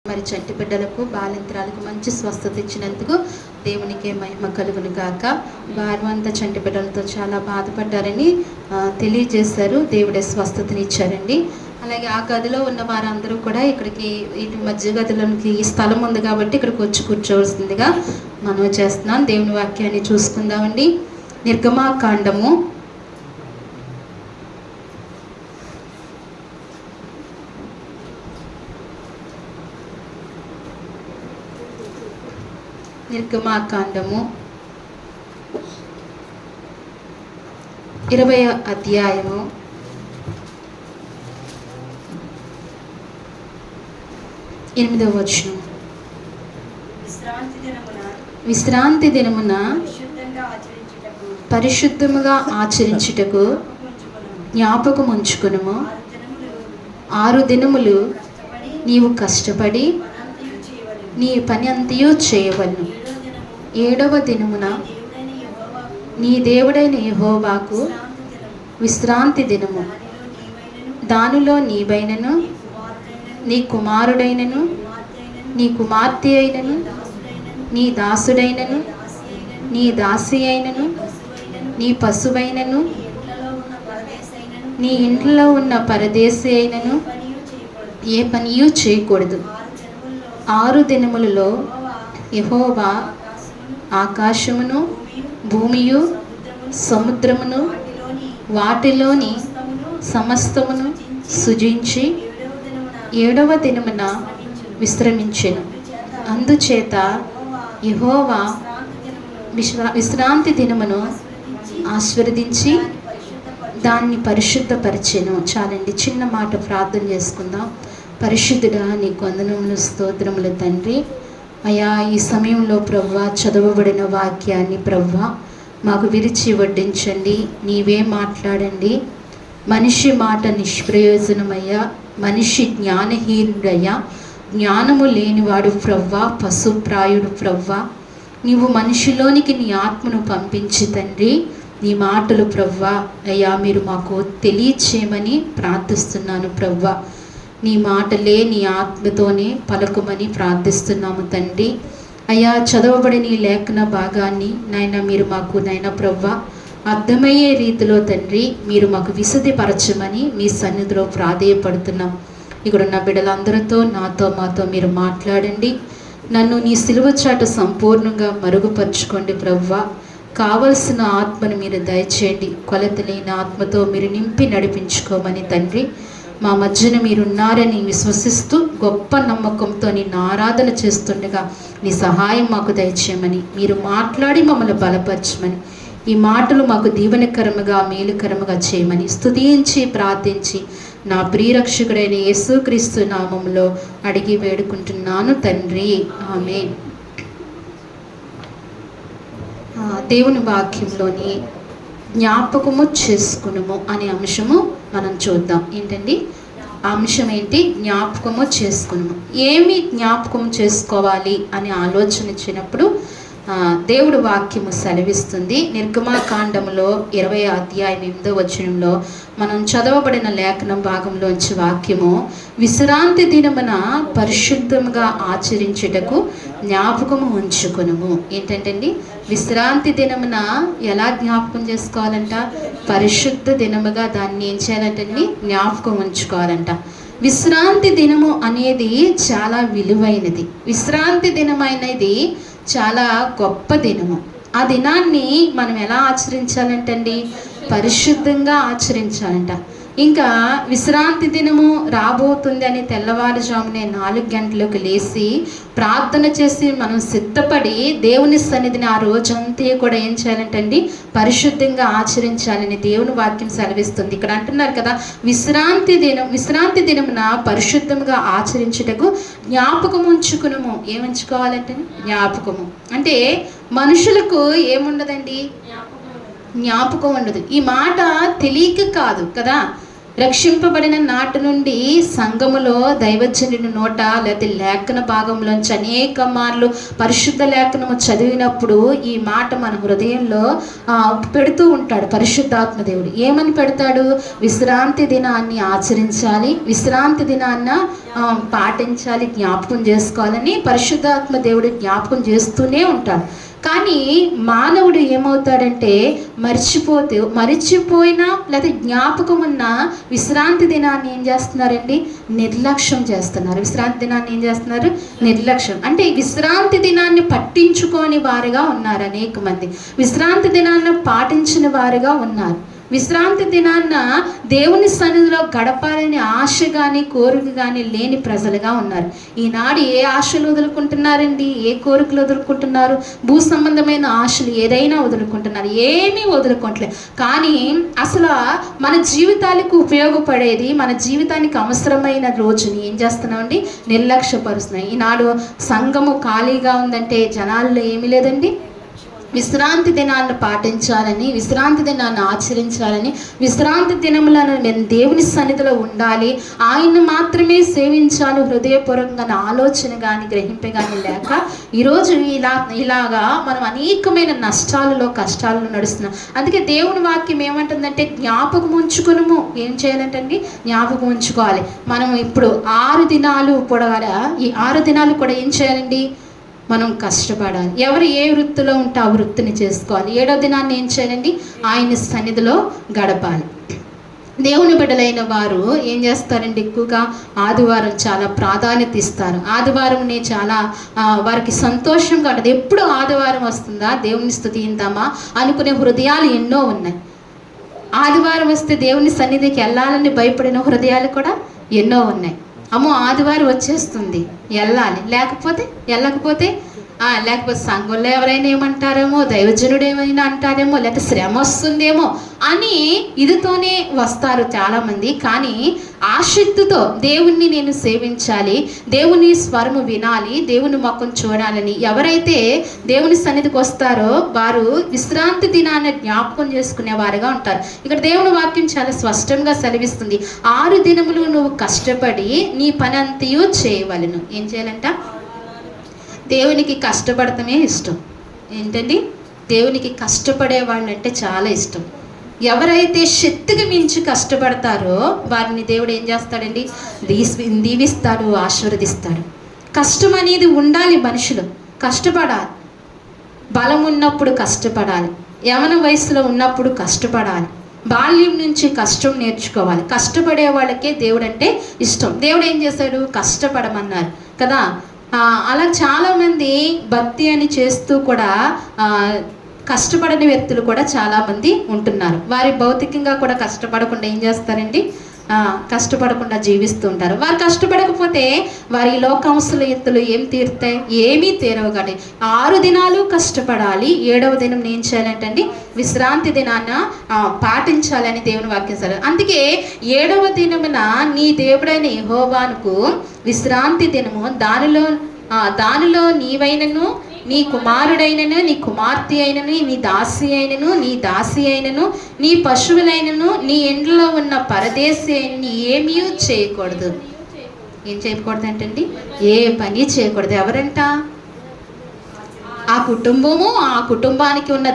మరి చంటి బిడ్డలకు బాలింత్రాలకు మంచి స్వస్థత ఇచ్చినందుకు దేవునికే మహిమ కలుగును గాక. వారు అంతా చంటి బిడ్డలతో చాలా బాధపడ్డారని తెలియజేశారు. దేవుడే స్వస్థతని ఇచ్చారండి. అలాగే ఆ గదిలో ఉన్న వారందరూ కూడా ఇక్కడికి ఇటు మధ్య గదిలోనికి ఈ స్థలం ఉంది కాబట్టి ఇక్కడికి వచ్చి కూర్చోవలసిందిగా మనం చేస్తున్నాం. దేవుని వాక్యాన్ని చూసుకుందామండి. నిర్గమాకాండము 20వ అధ్యాయము 8వ వచనం. విశ్రాంతి దినమున పరిశుద్ధముగా ఆచరించుటకు జ్ఞాపకం ఉంచుకొనుము. 6 దినములు నీవు కష్టపడి నీ పని అంతయు చేయవలను. 7వ దినమున నీ దేవుడైన యెహోవాకు విశ్రాంతి దినము. దానిలో నీవైనను నీ కుమారుడైనను నీ కుమార్తె అయినను నీ దాసుడైనను నీ దాసి అయినను నీ పశువైనను నీ ఇంట్లో ఉన్న పరదేశి అయినను ఏ పనియూ చేయకూడదు. 6 దినములలో యెహోవా ఆకాశమును భూమియు సముద్రమును వాటిలోని సమస్తమును సృజించి 7వ దినమున విశ్రమించెను. అందుచేత యెహోవా విశ్రాంతి దినమును ఆశీర్వదించి దాన్ని పరిశుద్ధపరిచెను. చాలండి, చిన్న మాట ప్రార్థన చేసుకుందాం. పరిశుద్ధుడా, నీకు వందనములు, స్తోత్రములు తండ్రి. అయా, ఈ సమయంలో ప్రభువా చదవబడిన వాక్యాన్ని ప్రభువా మాకు విరిచి వడ్డించండి. నీవే మాట్లాడండి. మనిషి మాట నిష్ప్రయోజనమయ్యా, మనిషి జ్ఞానహీనుడయ్యా, జ్ఞానము లేనివాడు ప్రవ్వా, పశుప్రాయుడు ప్రవ్వా. నీవు మనిషిలోనికి నీ ఆత్మను పంపించి తండ్రి, నీ మాటలు ప్రవ్వా అయ్యా మీరు మాకు తెలియచేయమని ప్రార్థిస్తున్నాను ప్రవ్వా. నీ మాటలే నీ ఆత్మతోనే పలుకుమని ప్రార్థిస్తున్నాము తండ్రి. అయ్యా, చదవబడిన ఈ లేఖన భాగాన్ని నాయన మీరు మాకు నాయన ప్రవ్వా అర్థమయ్యే రీతిలో తండ్రి మీరు మాకు విశదీపరచమని మీ సన్నిధిలో ప్రాధేయపడుతున్నాం. ఇక్కడున్న బిడ్డలందరితో నాతో మాతో మీరు మాట్లాడండి. నన్ను నీ సిలువ చాటు సంపూర్ణంగా మరుగుపరుచుకోండి ప్రవ్వా. కావలసిన ఆత్మను మీరు దయచేయండి. కొలత లేని ఆత్మతో మీరు నింపి నడిపించుకోమని తండ్రి మా మధ్యన మీరున్నారని విశ్వసిస్తూ గొప్ప నమ్మకంతో నిన్ను ఆరాధన చేస్తుండగా నీ సహాయం మాకు దయచేయమని, మీరు మాట్లాడి మమ్మల్ని బలపరచమని, ఈ మాటలు మాకు దీవెనకరముగా మేలుకరముగా చేయమని స్తుతించి ప్రార్థించి నా ప్రియరక్షకుడైన యేసుక్రీస్తు నామములో అడిగి వేడుకుంటున్నాను తండ్రి, ఆమేన్. దేవుని వాక్యంలోని జ్ఞాపకము చేసుకునుము అనే అంశము మనం చూద్దాం. ఏంటండి ఆ అంశం ఏంటి? జ్ఞాపకము చేసుకునుము. ఏమి జ్ఞాపకం చేసుకోవాలి అని ఆలోచన ఇచ్చినప్పుడు దేవుడు వాక్యము సెలవిస్తుంది. నిర్గమాకాండములో 20వ అధ్యాయం 8వ వచనంలో మనం చదవబడిన లేఖనం భాగంలోంచి వాక్యము, విశ్రాంతి దినమున పరిశుద్ధంగా ఆచరించుటకు జ్ఞాపకము ఉంచుకునుము. ఏంటంటండి, విశ్రాంతి దినమున ఎలా జ్ఞాపకం చేసుకోవాలంట? పరిశుద్ధ దినముగా దాన్ని ఏం చేయాలంటండి? జ్ఞాపకం ఉంచుకోవాలంట. విశ్రాంతి దినము అనేది చాలా విలువైనది. విశ్రాంతి దినం అనేది చాలా గొప్ప దినము. ఆ దినాన్ని మనం ఎలా ఆచరించాలంటండి? పరిశుద్ధంగా ఆచరించాలంట. ఇంకా విశ్రాంతి దినము రాబోతుంది అని తెల్లవారుజామునే 4 గంటలకు లేచి ప్రార్థన చేసి మనం సిద్ధపడి దేవుని సన్నిధిని ఆ రోజంతా కూడా ఏం చేయాలంటండి? పరిశుద్ధంగా ఆచరించాలని దేవుని వాక్యం సెలవిస్తుంది. ఇక్కడ అంటున్నారు కదా, విశ్రాంతి దినమున పరిశుద్ధంగా ఆచరించుటకు జ్ఞాపకం ఉంచుకునుము. ఏముంచుకోవాలంటే జ్ఞాపకము. అంటే మనుషులకు ఏముండదండి? జ్ఞాపకం ఉండదు. ఈ మాట తెలియక కాదు కదా, రక్షింపబడిన నాటి నుండి సంఘములో దైవజనుని నోట లేకపోతే లేఖన భాగంలోంచి అనేక మార్లు పరిశుద్ధ లేఖనము చదివినప్పుడు ఈ మాట మన హృదయంలో పెడుతూ ఉంటాడు పరిశుద్ధాత్మ దేవుడు. ఏమని పెడతాడు? విశ్రాంతి దినాన్ని ఆచరించాలి, విశ్రాంతి దినాన్న పాటించాలి, జ్ఞాపకం చేసుకోవాలని పరిశుద్ధాత్మ దేవుడు జ్ఞాపకం చేస్తూనే ఉంటాడు. కానీ మానవుడు ఏమవుతాడంటే మరిచిపోయినా లేదా జ్ఞాపకం ఉన్న విశ్రాంతి దినాన్ని ఏం చేస్తున్నారండి? నిర్లక్ష్యం చేస్తున్నారు. విశ్రాంతి దినాన్ని ఏం చేస్తున్నారు? నిర్లక్ష్యం. అంటే విశ్రాంతి దినాన్ని పట్టించుకోని వారుగా ఉన్నారు అనేక మంది, విశ్రాంతి దినాన్ని పాటించిన వారుగా ఉన్నారు. విశ్రాంతి దినాన్న దేవుని సన్నిధిలో గడపాలని ఆశ కానీ కోరిక కానీ లేని ప్రజలుగా ఉన్నారు. ఈనాడు ఏ ఆశలు వదులుకుంటున్నారండి? ఏ కోరికలు వదులుకుంటున్నారు? భూ సంబంధమైన ఆశలు ఏదైనా వదులుకుంటున్నారు, ఏమీ వదులుకోవట్లేదు. కానీ అసలు మన జీవితాలకు ఉపయోగపడేది, మన జీవితానికి అవసరమైన రోజుని ఏం చేస్తున్నామండి? నిర్లక్ష్యపరుస్తున్నాయి. ఈనాడు సంఘము ఖాళీగా ఉందంటే జనాల్లో ఏమీ లేదండి, విశ్రాంతి దినాన్ని పాటించాలని, విశ్రాంతి దినాన్ని ఆచరించాలని, విశ్రాంతి దినములను మేము దేవుని సన్నిధిలో ఉండాలి, ఆయన్ని మాత్రమే సేవించాలి హృదయపూర్వకంగా ఆలోచన కానీ గ్రహింప కానీ లేక ఈరోజు ఇలాగా మనం అనేకమైన నష్టాలలో కష్టాలలో నడుస్తున్నాం. అందుకే దేవుని వాక్యం ఏమంటుందంటే జ్ఞాపకం ఉంచుకునము. ఏం చేయాలంటండి? జ్ఞాపకం ఉంచుకోవాలి. మనం ఇప్పుడు 6 దినాలు పొడగాల, ఈ 6 దినాలు కూడా ఏం చేయాలండి? మనం కష్టపడాలి. ఎవరు ఏ వృత్తిలో ఉంటే ఆ వృత్తిని చేసుకోవాలి. 7వ దినాన్ని ఏం చేయాలండి? ఆయన సన్నిధిలో గడపాలి. దేవుని బిడ్డలైన వారు ఏం చేస్తారండి? ఎక్కువగా ఆదివారం చాలా ప్రాధాన్యత ఇస్తారు. ఆదివారంని చాలా వారికి సంతోషంగా ఉంటుంది. ఎప్పుడు ఆదివారం వస్తుందా దేవుని స్తుతిందామా అనుకునే హృదయాలు ఎన్నో ఉన్నాయి. ఆదివారం వస్తే దేవుని సన్నిధికి వెళ్ళాలని భయపడిన హృదయాలు కూడా ఎన్నో ఉన్నాయి. అమ్మో ఆదివారం వచ్చేస్తుంది, వెళ్ళాలి, వెళ్ళకపోతే సంఘంలో ఎవరైనా ఏమంటారేమో, దైవజనుడు ఏమైనా అంటారేమో, లేకపోతే శ్రమ వస్తుందేమో అని ఇదితోనే వస్తారు చాలామంది. కానీ ఆసక్తితో దేవుణ్ణి నేను సేవించాలి, దేవుని స్వరము వినాలి, దేవుని ముఖం చూడాలని ఎవరైతే దేవుని సన్నిధికి వస్తారో వారు విశ్రాంతి దినాన్ని జ్ఞాపకం చేసుకునే వారుగా ఉంటారు. ఇక్కడ దేవుని వాక్యం చాలా స్పష్టంగా సెలవిస్తుంది. 6 దినములు నువ్వు కష్టపడి నీ పని అంతయు చేయవలెను. ఏం చేయాలంట? దేవునికి కష్టపడటమే ఇష్టం. ఏంటండి? దేవునికి కష్టపడే వాళ్ళంటే చాలా ఇష్టం. ఎవరైతే శక్తికి మించి కష్టపడతారో వారిని దేవుడు ఏం చేస్తాడండి? దీవిస్తాడు, ఆశీర్వదిస్తాడు. కష్టం అనేది ఉండాలి, మనుషులు కష్టపడాలి. బలం ఉన్నప్పుడు కష్టపడాలి, యవన వయసులో ఉన్నప్పుడు కష్టపడాలి, బాల్యం నుంచి కష్టం నేర్చుకోవాలి. కష్టపడే వాళ్ళకే దేవుడు అంటే ఇష్టం. దేవుడు ఏం చేశాడు? కష్టపడమన్నారు కదా. అలా చాలామంది భక్తి అని చేస్తూ కూడా కష్టపడని వ్యక్తులు కూడా చాలామంది ఉంటున్నారు. వారి భౌతికంగా కూడా కష్టపడకుండా ఏం చేస్తారండి? కష్టపడకుండా జీవిస్తూ ఉంటారు. వారు కష్టపడకపోతే వారి లోకాంశల ఎత్తులు ఏం తీరుతాయి? ఏమీ తీరవు. కానీ 6 దినాలు కష్టపడాలి, 7వ దినం ఏం చేయాలంటండి? విశ్రాంతి దినాన్న పాటించాలని దేవుని వాక్యం సరే. అందుకే 7వ దినమున నీ దేవుడైన యెహోవాకు విశ్రాంతి దినము, దానిలో నీవైనను, నీ కుమారుడైనను, నీ కుమార్తె అయినను, నీ దాసి అయినను, నీ పశువులైనను, నీ ఇంట్లో ఉన్న పరదేశి అయినను ఏమీ చేయకూడదు. ఏం చేయకూడదు అంటండి? ఏ పని చేయకూడదు. ఎవరంట? ఆ కుటుంబము, ఆ కుటుంబానికి ఉన్న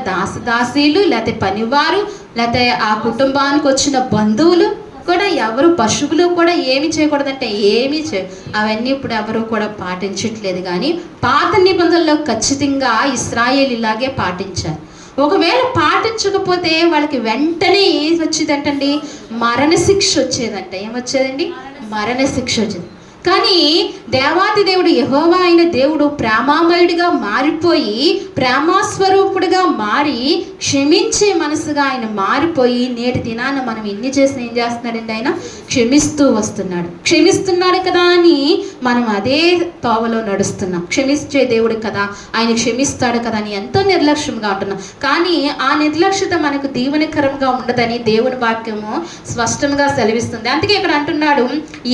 దాసీలు, లేకపోతే పనివారు, లేకపోతే ఆ కుటుంబానికి వచ్చిన బంధువులు కూడా ఎవరు, పశువులు కూడా ఏమి చేయకూడదంటే అవన్నీ ఇప్పుడు ఎవరు కూడా పాటించట్లేదు. కానీ పాత నిబంధనలో ఖచ్చితంగా ఇశ్రాయేలు ఇలాగే పాటించారు. ఒకవేళ పాటించకపోతే వాళ్ళకి వెంటనే ఏం వచ్చేదంటండి? మరణశిక్ష వచ్చేదంట. ఏమొచ్చేదండి? మరణశిక్ష వచ్చేది. కానీ దేవాది దేవుడు యెహోవా అయిన దేవుడు ప్రేమామయుడిగా మారిపోయి, ప్రేమాస్వరూపుడిగా మారి, క్షమించే మనసుగా ఆయన మారిపోయి నేటి దినాన మనం ఎన్ని చేసినా ఏం చేస్తున్నాడండి? ఆయన క్షమిస్తూ వస్తున్నాడు. క్షమిస్తున్నాడు కదా అని మనం అదే తోవలో నడుస్తున్నాం. క్షమించే దేవుడు కదా, ఆయన క్షమిస్తాడు కదా అని ఎంతో నిర్లక్ష్యంగా ఉంటున్నాం. కానీ ఆ నిర్లక్ష్యత మనకు దీవెనకరంగా ఉండదని దేవుని వాక్యము స్పష్టంగా సెలవిస్తుంది. అందుకే ఇక్కడ అంటున్నాడు,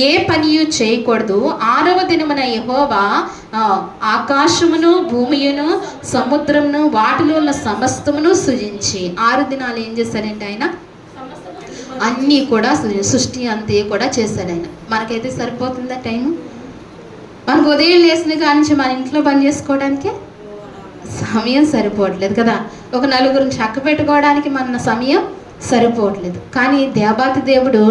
ఏ పనియు చేయకూడదు. 6వ దినమున యెహోవా ఆకాశమును, భూమియును, సముద్రమును, వాటిలో ఉన్న సమస్తమును సృజించి 6 దినాలు ఏం చేశారంటే ఆయన అన్నీ కూడా సృష్టి అంతే కూడా చేశాడు ఆయన. మనకైతే సరిపోతుందా టైము? మనకు ఉదయం లేచిన కాడి నుంచి మన ఇంట్లో పని చేసుకోవడానికే సమయం సరిపోవట్లేదు కదా. ఒక నలుగురిని చక్క పెట్టుకోవడానికి మన సమయం సరిపోవట్లేదు. కానీ దేవాతి దేవుడు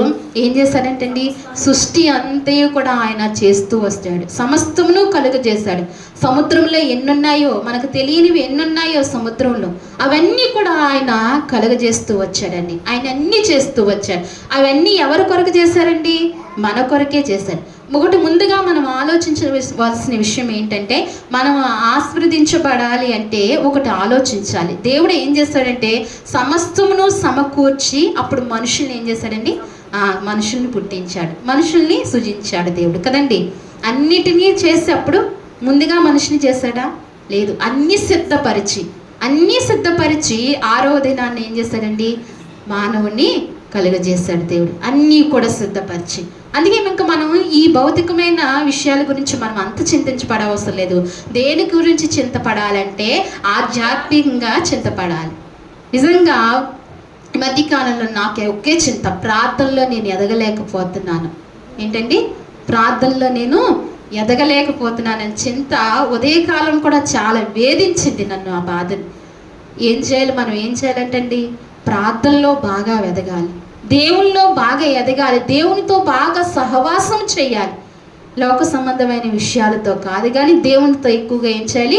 ఏం చేశాడంటండి, సృష్టి అంతయు కూడా ఆయన చేస్తూ వస్తాడు. సమస్తమును కలుగజేశాడు. సముద్రంలో ఎన్నున్నాయో, మనకు తెలియనివి ఎన్నున్నాయో సముద్రంలో, అవన్నీ కూడా ఆయన కలుగజేస్తూ వచ్చాడండి. ఆయన అన్నీ చేస్తూ వచ్చాడు. అవన్నీ ఎవరి కొరకు చేశారండి? మన కొరకే చేశాడు. ఒకటి ముందుగా మనం ఆలోచించవలసిన విషయం ఏంటంటే, మనం ఆశీర్వదించబడాలి అంటే ఒకటి ఆలోచించాలి. దేవుడు ఏం చేస్తాడంటే సమస్తమును సమకూర్చి అప్పుడు మనుషుల్ని ఏం చేశాడండి, మనుషుల్ని పుట్టించాడు, మనుషుల్ని సృజించాడు దేవుడు కదండి. అన్నిటినీ చేసేటప్పుడు ముందుగా మనిషిని చేశాడా? లేదు. అన్నీ సిద్ధపరిచి 6వ దినాన్ని ఏం చేశాడండి, మానవుని కలుగజేశాడు దేవుడు. అన్నీ కూడా సిద్ధపరిచి. అందుకే ఇంకా మనం ఈ భౌతికమైన విషయాల గురించి మనం అంత చింతించబడవసరం లేదు. దేని గురించి చింతపడాలంటే ఆధ్యాత్మికంగా చింతపడాలి. నిజంగా ఈ మధ్యకాలంలో నాకు ఒకే చింత, ప్రార్థనలో నేను ఎదగలేకపోతున్నాను. ఏంటండి, ప్రార్థనలో నేను ఎదగలేకపోతున్నానని చింత ఉదయకాలం కూడా చాలా వేధించింది నన్ను, ఆ బాధని. ఏం చేయాలి, మనం ఏం చేయాలంటండి, ప్రార్థనలో బాగా ఎదగాలి, దేవునిలో బాగా ఎదగాలి, దేవునితో బాగా సహవాసం చేయాలి. లోక సంబంధమైన విషయాలతో కాదు కానీ దేవునితో ఎక్కువగా ఏం చేయాలి,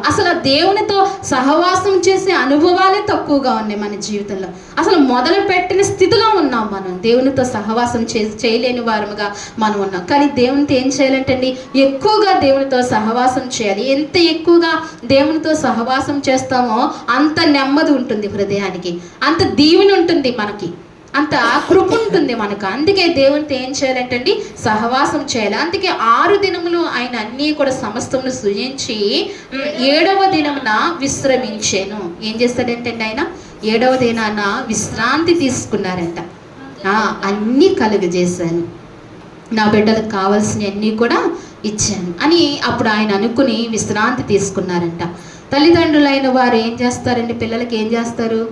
అసలు దేవునితో సహవాసం చేసే అనుభవాలే తక్కువగా ఉన్నాయి మన జీవితంలో. అసలు మొదలు పెట్టిన స్థితిలో ఉన్నాం మనం, దేవునితో సహవాసం చేయలేని వారముగా మనం ఉన్నాం. కానీ దేవునితో ఏం చేయాలంటండి, ఎక్కువగా దేవునితో సహవాసం చేయాలి. ఎంత ఎక్కువగా దేవునితో సహవాసం చేస్తామో అంత నెమ్మది ఉంటుంది హృదయానికి, అంత దీవెన ఉంటుంది మనకి, అంత కృప ఉంటుంది మనకు. అందుకే దేవునితో ఏం చేయాలంటండి, సహవాసం చేయాలి. అందుకే 6 దినములు ఆయన అన్నీ కూడా సమస్తమును సృజించి 7వ దినమున విశ్రమించాను. ఏం చేస్తాడంటండి, ఆయన 7వ దినాన విశ్రాంతి తీసుకున్నారంట. అన్నీ కలుగజేశాను, నా బిడ్డలకు కావాల్సిన అన్నీ కూడా ఇచ్చాను అని అప్పుడు ఆయన అనుకుని విశ్రాంతి తీసుకున్నారంట. తల్లిదండ్రులైన వారు ఏం చేస్తారండి, పిల్లలకి ఏం చేస్తారు,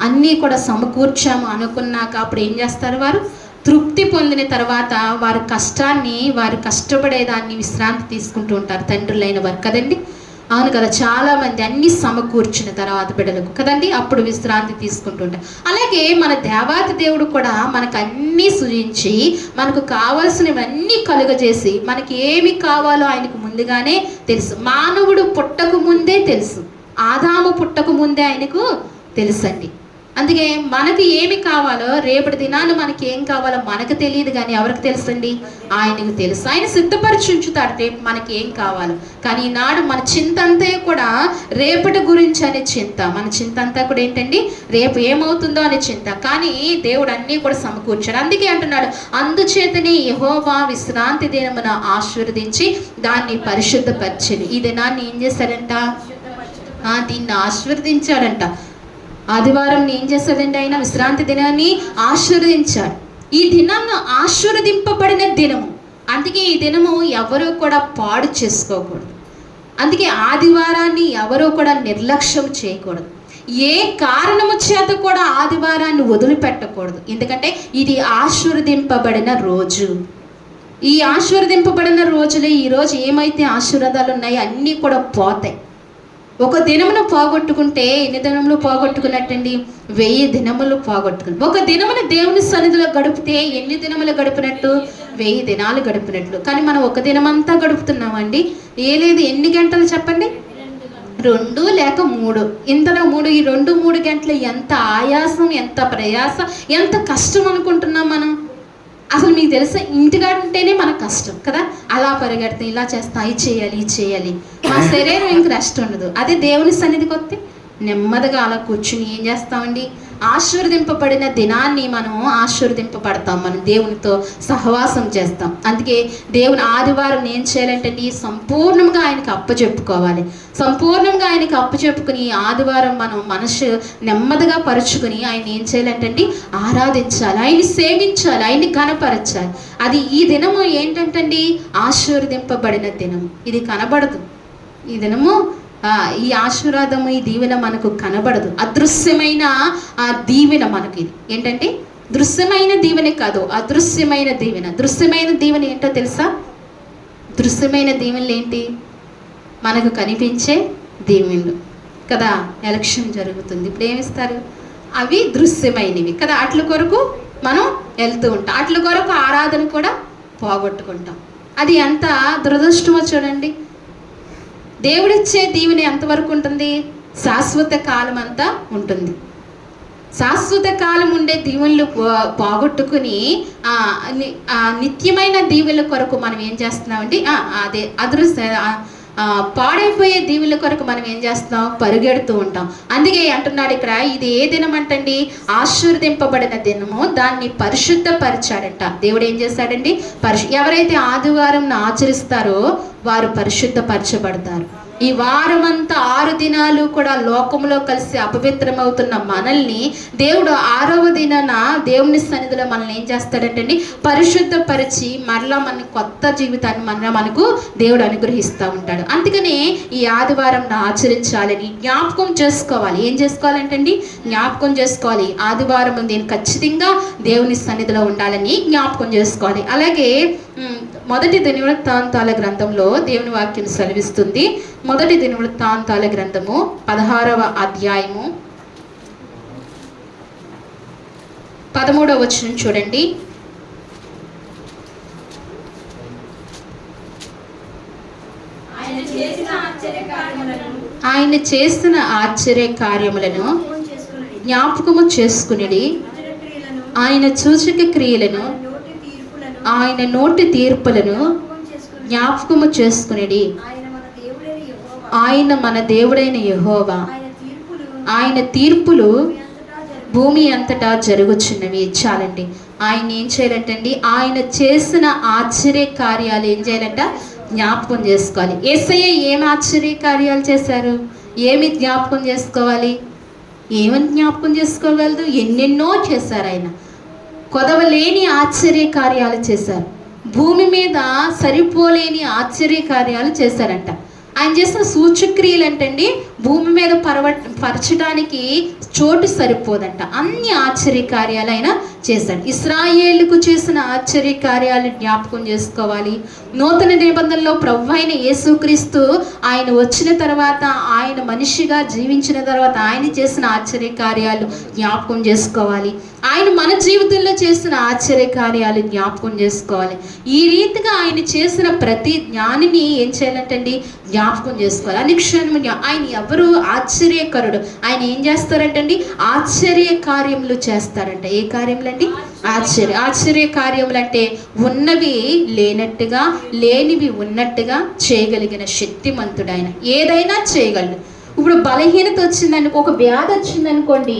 అన్నీ కూడా సమకూర్చాము అనుకున్నాక అప్పుడు ఏం చేస్తారు, వారు తృప్తి పొందిన తర్వాత వారి కష్టాన్ని, వారు కష్టపడేదాన్ని విశ్రాంతి తీసుకుంటూ ఉంటారు తండ్రులైన వారు కదండి. అవును కదా, చాలామంది అన్నీ సమకూర్చిన తర్వాత బిడ్డలకు కదండి అప్పుడు విశ్రాంతి తీసుకుంటుంటారు. అలాగే మన దేవాతి దేవుడు కూడా మనకు అన్నీ సృజించి మనకు కావాల్సినవన్నీ కలుగజేసి మనకి ఏమి కావాలో ఆయనకు ముందుగానే తెలుసు. మానవుడు పుట్టక ముందే తెలుసు, ఆదాము పుట్టక ముందే ఆయనకు తెలుసండి. అందుకే మనకి ఏమి కావాలో, రేపటి దినాన్ని మనకి ఏం కావాలో మనకు తెలియదు కానీ ఎవరికి తెలుసండి, ఆయనకు తెలుసు. ఆయన సిద్ధపరిచి ఉంచుతాడు రేపు మనకి ఏం కావాలో. కానీ ఈనాడు మన చింత అంతా కూడా రేపటి గురించి అనే చింత, మన చింత అంతా కూడా ఏంటండి, రేపు ఏమవుతుందో అనే చింత. కానీ దేవుడు అన్నీ కూడా సమకూర్చాడు. అందుకే అంటున్నాడు, అందుచేతనే యెహోవా విశ్రాంతి దినమున ఆశీర్వదించి దాన్ని పరిశుద్ధపరిచాడు. ఈ దినాన్ని ఏం చేశాడంట, దీన్ని ఆశీర్వదించాడంట. ఆదివారం ఏం చేశాడండి, ఆయన విశ్రాంతి దినాన్ని ఆశీర్వదించాడు. ఈ దినాన్ని ఆశీర్వదింపబడిన దినము. అందుకే ఈ దినము ఎవరూ కూడా పాడు చేసుకోకూడదు. అందుకే ఆదివారాన్ని ఎవరూ కూడా నిర్లక్ష్యం చేయకూడదు. ఏ కారణము చేత కూడా ఆదివారాన్ని వదిలిపెట్టకూడదు. ఎందుకంటే ఇది ఆశీర్వదింపబడిన రోజు. ఈ ఆశీర్వదింపబడిన రోజులే ఈరోజు ఏమైతే ఆశీర్వాదాలు ఉన్నాయో అన్నీ కూడా పోతాయి. ఒక దినమును పోగొట్టుకుంటే ఎన్ని దినములు పోగొట్టుకున్నట్టండి, 1000 దినములు పోగొట్టుకుని. ఒక దినమును దేవుని సన్నిధిలో గడిపితే ఎన్ని దినములు గడిపినట్టు, 1000 దినాలు గడిపినట్లు. కానీ మనం ఒక దినమంతా గడుపుతున్నామండి. లేదు, ఎన్ని గంటలు చెప్పండి, 2 లేక 3. ఇంతలో 3, ఈ 2-3 గంటలు ఎంత ఆయాసం, ఎంత ప్రయాస, ఎంత కష్టం అనుకుంటున్నాం మనం. అసలు మీకు తెలుసా, ఇంటికాడ ఉంటేనే మనకు కష్టం కదా, అలా పరిగెడతాం, ఇలా చేస్తాం, ఇది చేయాలి. మా శరీరం ఇంక రెస్ట్ ఉండదు. అదే దేవుని సన్నిధికి వస్తే నెమ్మదిగా అలా కూర్చుని ఏం చేస్తామండి, ఆశీర్వదింపబడిన దినాన్ని మనం ఆశీర్వదింపబడతాం, మనం దేవునితో సహవాసం చేస్తాం. అందుకే దేవుని ఆదివారం ఏం చేయాలంటే సంపూర్ణంగా ఆయనకు అప్పచెప్పుకోవాలి. సంపూర్ణంగా ఆయనకు అప్పచెప్పుకుని ఆదివారం మనం మనసు నెమ్మదిగా పరుచుకుని ఆయన ఏం చేయాలంటే ఆరాధించాలి, ఆయన్ని సేవించాలి, ఆయన్ని ఘనపరచాలి. అది ఈ దినము ఏంటంటే ఆశీర్వదింపబడిన దినం. ఇది కనబడదు ఈ దినము, ఈ ఆశీర్వాదము, ఈ దీవెన మనకు కనబడదు. అదృశ్యమైన ఆ దీవెన మనకి ఇది ఏంటంటే దృశ్యమైన దీవెన కాదు, అదృశ్యమైన దీవెన. దృశ్యమైన దీవెన ఏంటో తెలుసా? దృశ్యమైన దీవెనలు ఏంటి? మనకు కనిపించే దీవెనలు కదా. ఎలక్షన్ జరుగుతుంది, ఇప్పుడు ఏమిస్తారు? అవి దృశ్యమైనవి కదా. అట్ల కొరకు మనం వెళ్తూ ఉంటాం, అట్ల కొరకు ఆరాధన కూడా పోగొట్టుకుంటాం. అది ఎంత దురదృష్టమో చూడండి. దేవుడిచ్చే దీవెన ఎంతవరకు ఉంటుంది? శాశ్వత కాలం అంతా ఉంటుంది. శాశ్వత కాలం ఉండే దీవెనలు పోగొట్టుకుని నిత్యమైన దీవెనల కొరకు మనం ఏం చేస్తున్నామండి? అదే పాడైపోయే దీవెనల కొరకు మనం ఏం చేస్తున్నాం? పరుగెడుతూ ఉంటాం. అందుకే అంటున్నాడు ఇక్కడ, ఇది ఏ దినం అంటండి? ఆశీర్వదింపబడిన దినము, దాన్ని పరిశుద్ధపరిచాడంట. దేవుడు ఏం చేశాడండి? ఎవరైతే ఆదివారం ఆచరిస్తారో వారు పరిశుద్ధపరచబడతారు. ఈ వారమంతా 6 దినాలు కూడా లోకంలో కలిసి అపవిత్రమవుతున్న మనల్ని దేవుడు 6వ దినాన దేవుని సన్నిధిలో మనల్ని ఏం చేస్తాడంటే పరిశుద్ధపరిచి మరలా మన కొత్త జీవితాన్ని మనకు దేవుడు అనుగ్రహిస్తూ ఉంటాడు. అందుకనే ఈ ఆదివారం ఆచరించాలని జ్ఞాపకం చేసుకోవాలి. ఏం చేసుకోవాలంటండి? జ్ఞాపకం చేసుకోవాలి. ఆదివారం నేను ఖచ్చితంగా దేవుని సన్నిధిలో ఉండాలని జ్ఞాపకం చేసుకోవాలి. అలాగే మొదటి దినవృత్తాంతాల గ్రంథంలో దేవుని వాక్యం సెలవిస్తుంది. మొదటి దినవృత్తాంతాల గ్రంథము 16వ అధ్యాయము 13వ వచనం చూడండి. ఆయన చేసిన ఆశ్చర్య కార్యములను జ్ఞాపకము చేసుకుని ఆయన సూచక క్రియలను ఆయన నోటి తీర్పులను జ్ఞాపకము చేసుకుని ఆయన మన దేవుడైన యెహోవా, ఆయన తీర్పులు భూమి అంతటా జరుగుచున్నవి. చాలండి. ఆయన ఏం చేయాలంటండి? ఆయన చేసిన ఆశ్చర్య కార్యాలు ఏం చేయాలంట? జ్ఞాపకం చేసుకోవాలి. యేసయ్య ఏం ఆశ్చర్య కార్యాలు చేశారు? ఏమి జ్ఞాపకం చేసుకోవాలి? ఏమని జ్ఞాపకం చేసుకోగలదు? ఎన్నెన్నో చేశారు ఆయన. కొదవలేని ఆశ్చర్య కార్యాలు చేశారు. భూమి మీద సరిపోలేని ఆశ్చర్య కార్యాలు చేశారంట. ఆయన చేసిన సూచక్రియలు అంటండి భూమి మీద పరచడానికి చోటు సరిపోదంట. అన్ని ఆశ్చర్య కార్యాలు ఆయన చేశాడు. ఇశ్రాయేలుకు చేసిన ఆశ్చర్య కార్యాలు జ్ఞాపకం చేసుకోవాలి. నూతన నిబంధనలో ప్రభువైన యేసుక్రీస్తు ఆయన వచ్చిన తర్వాత, ఆయన మనిషిగా జీవించిన తర్వాత ఆయన చేసిన ఆశ్చర్య కార్యాలు జ్ఞాపకం చేసుకోవాలి. ఆయన మన జీవితంలో చేసిన ఆశ్చర్య కార్యాలు జ్ఞాపకం చేసుకోవాలి. ఈ రీతిగా ఆయన చేసిన ప్రతి జ్ఞానిని ఏం చేయాలంటండి? జ్ఞాపకం చేసుకోవాలి. అనుక్షణము ఆయన ఎవరు? ఆశ్చర్యకరుడు. ఆయన ఏం చేస్తారంటండి? ఆశ్చర్య కార్యములు చేస్తారంట. ఏ కార్యములు అండి? ఆశ్చర్య కార్యములు అంటే ఉన్నవి లేనట్టుగా, లేనివి ఉన్నట్టుగా చేయగలిగిన శక్తిమంతుడు ఆయన. ఏదైనా చేయగలడు. ఇప్పుడు బలహీనత వచ్చిందనుకో, ఒక వ్యాధి వచ్చిందనుకోండి,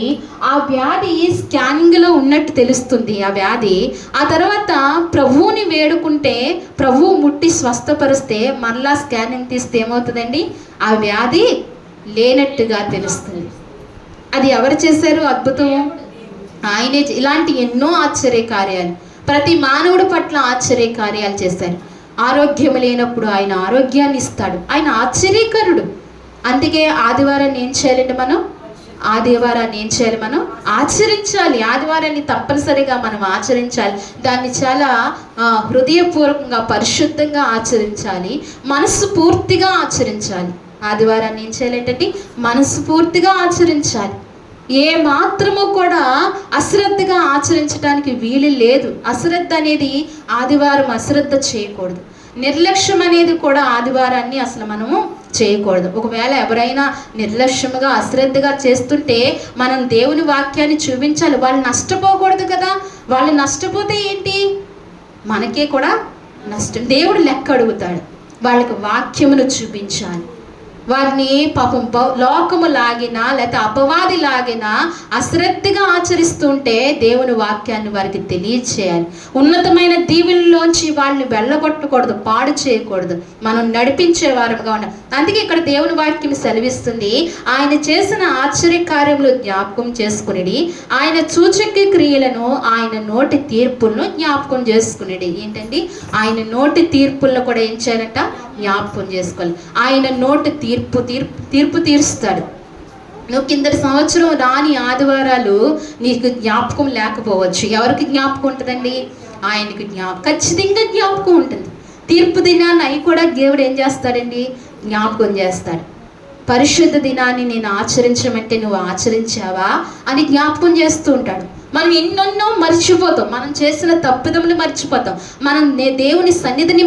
ఆ వ్యాధి స్కానింగ్లో ఉన్నట్టు తెలుస్తుంది ఆ వ్యాధి. ఆ తర్వాత ప్రభువుని వేడుకుంటే, ప్రభువు ముట్టి స్వస్థపరిస్తే మరలా స్కానింగ్ తీస్తే ఏమవుతుందండి? ఆ వ్యాధి లేనట్టుగా తెలుస్తుంది. అది ఎవరు చేశారు అద్భుతం? ఆయనే. ఇలాంటి ఎన్నో ఆశ్చర్య కార్యాలు ప్రతి మానవుడి పట్ల ఆశ్చర్య కార్యాలు చేశారు. ఆరోగ్యం లేనప్పుడు ఆయన ఆరోగ్యాన్ని ఇస్తాడు. ఆయన ఆశ్చర్యకరుడు. అందుకే ఆదివారాన్ని ఏం చేయాలండి? ఆదివారాన్ని ఏం చేయాలి? మనం ఆచరించాలి. ఆదివారాన్ని తప్పనిసరిగా మనం ఆచరించాలి. దాన్ని చాలా హృదయపూర్వకంగా, పరిశుద్ధంగా ఆచరించాలి. మనస్సు పూర్తిగా ఆచరించాలి. ఆదివారాన్ని ఏం చేయాలంటే మనస్సు పూర్తిగా ఆచరించాలి. ఏ మాత్రము కూడా అశ్రద్ధగా ఆచరించడానికి వీలు లేదు. అశ్రద్ధ అనేది ఆదివారం అశ్రద్ధ చేయకూడదు. నిర్లక్ష్యం అనేది కూడా ఆదివారాన్ని అసలు మనము చేయకూడదు. ఒకవేళ ఎవరైనా నిర్లక్ష్యంగా అశ్రద్ధగా చేస్తుంటే మనం దేవుని వాక్యాన్ని చూపించాలి. వాళ్ళు నష్టపోకూడదు కదా. వాళ్ళు నష్టపోతే ఏంటి? మనకే కూడా నష్టం. దేవుడు లెక్క అడుగుతాడు. వాళ్ళకి వాక్యమును చూపించాలి. వారిని పాపం లోకము లాగినా లేకపోతే అపవాది లాగినా అశ్రద్ధగా ఆచరిస్తుంటే దేవుని వాక్యాన్ని వారికి తెలియచేయాలి. ఉన్నతమైన దీవెనలోంచి వాళ్ళని వెళ్ళగొట్టకూడదు, పాడు చేయకూడదు. మనం నడిపించే వారంగా ఉండాలి. అందుకే ఇక్కడ దేవుని వాక్యం సెలవిస్తుంది, ఆయన చేసిన ఆశ్చర్య కార్యములు జ్ఞాపకం చేసుకునేది, ఆయన సూచక క్రియలను, ఆయన నోటి తీర్పులను జ్ఞాపకం చేసుకునేది. ఏంటండి? ఆయన నోటి తీర్పులను కూడా ఏం చేయాలంట? జ్ఞాపకం చేసుకోవాలి. ఆయన నోటి తీర్పు తీరుస్తాడు. నువ్వు కిందటి సంవత్సరం రాని ఆదివారాలు నీకు జ్ఞాపకం లేకపోవచ్చు. ఎవరికి జ్ఞాపకం ఉంటుందండి? ఆయనకి ఖచ్చితంగా జ్ఞాపకం ఉంటుంది. తీర్పు దినాన్ని అవి కూడా దేవుడు ఏం చేస్తాడండి? జ్ఞాపకం చేస్తాడు. పరిశుద్ధ దినాన్ని నేను ఆచరించమంటే నువ్వు ఆచరించావా అని జ్ఞాపకం చేస్తూ ఉంటాడు. మనం ఎన్నెన్నో మర్చిపోతాం, మనం చేసిన తప్పిదములు మర్చిపోతాం, మనం దేవుని సన్నిధిని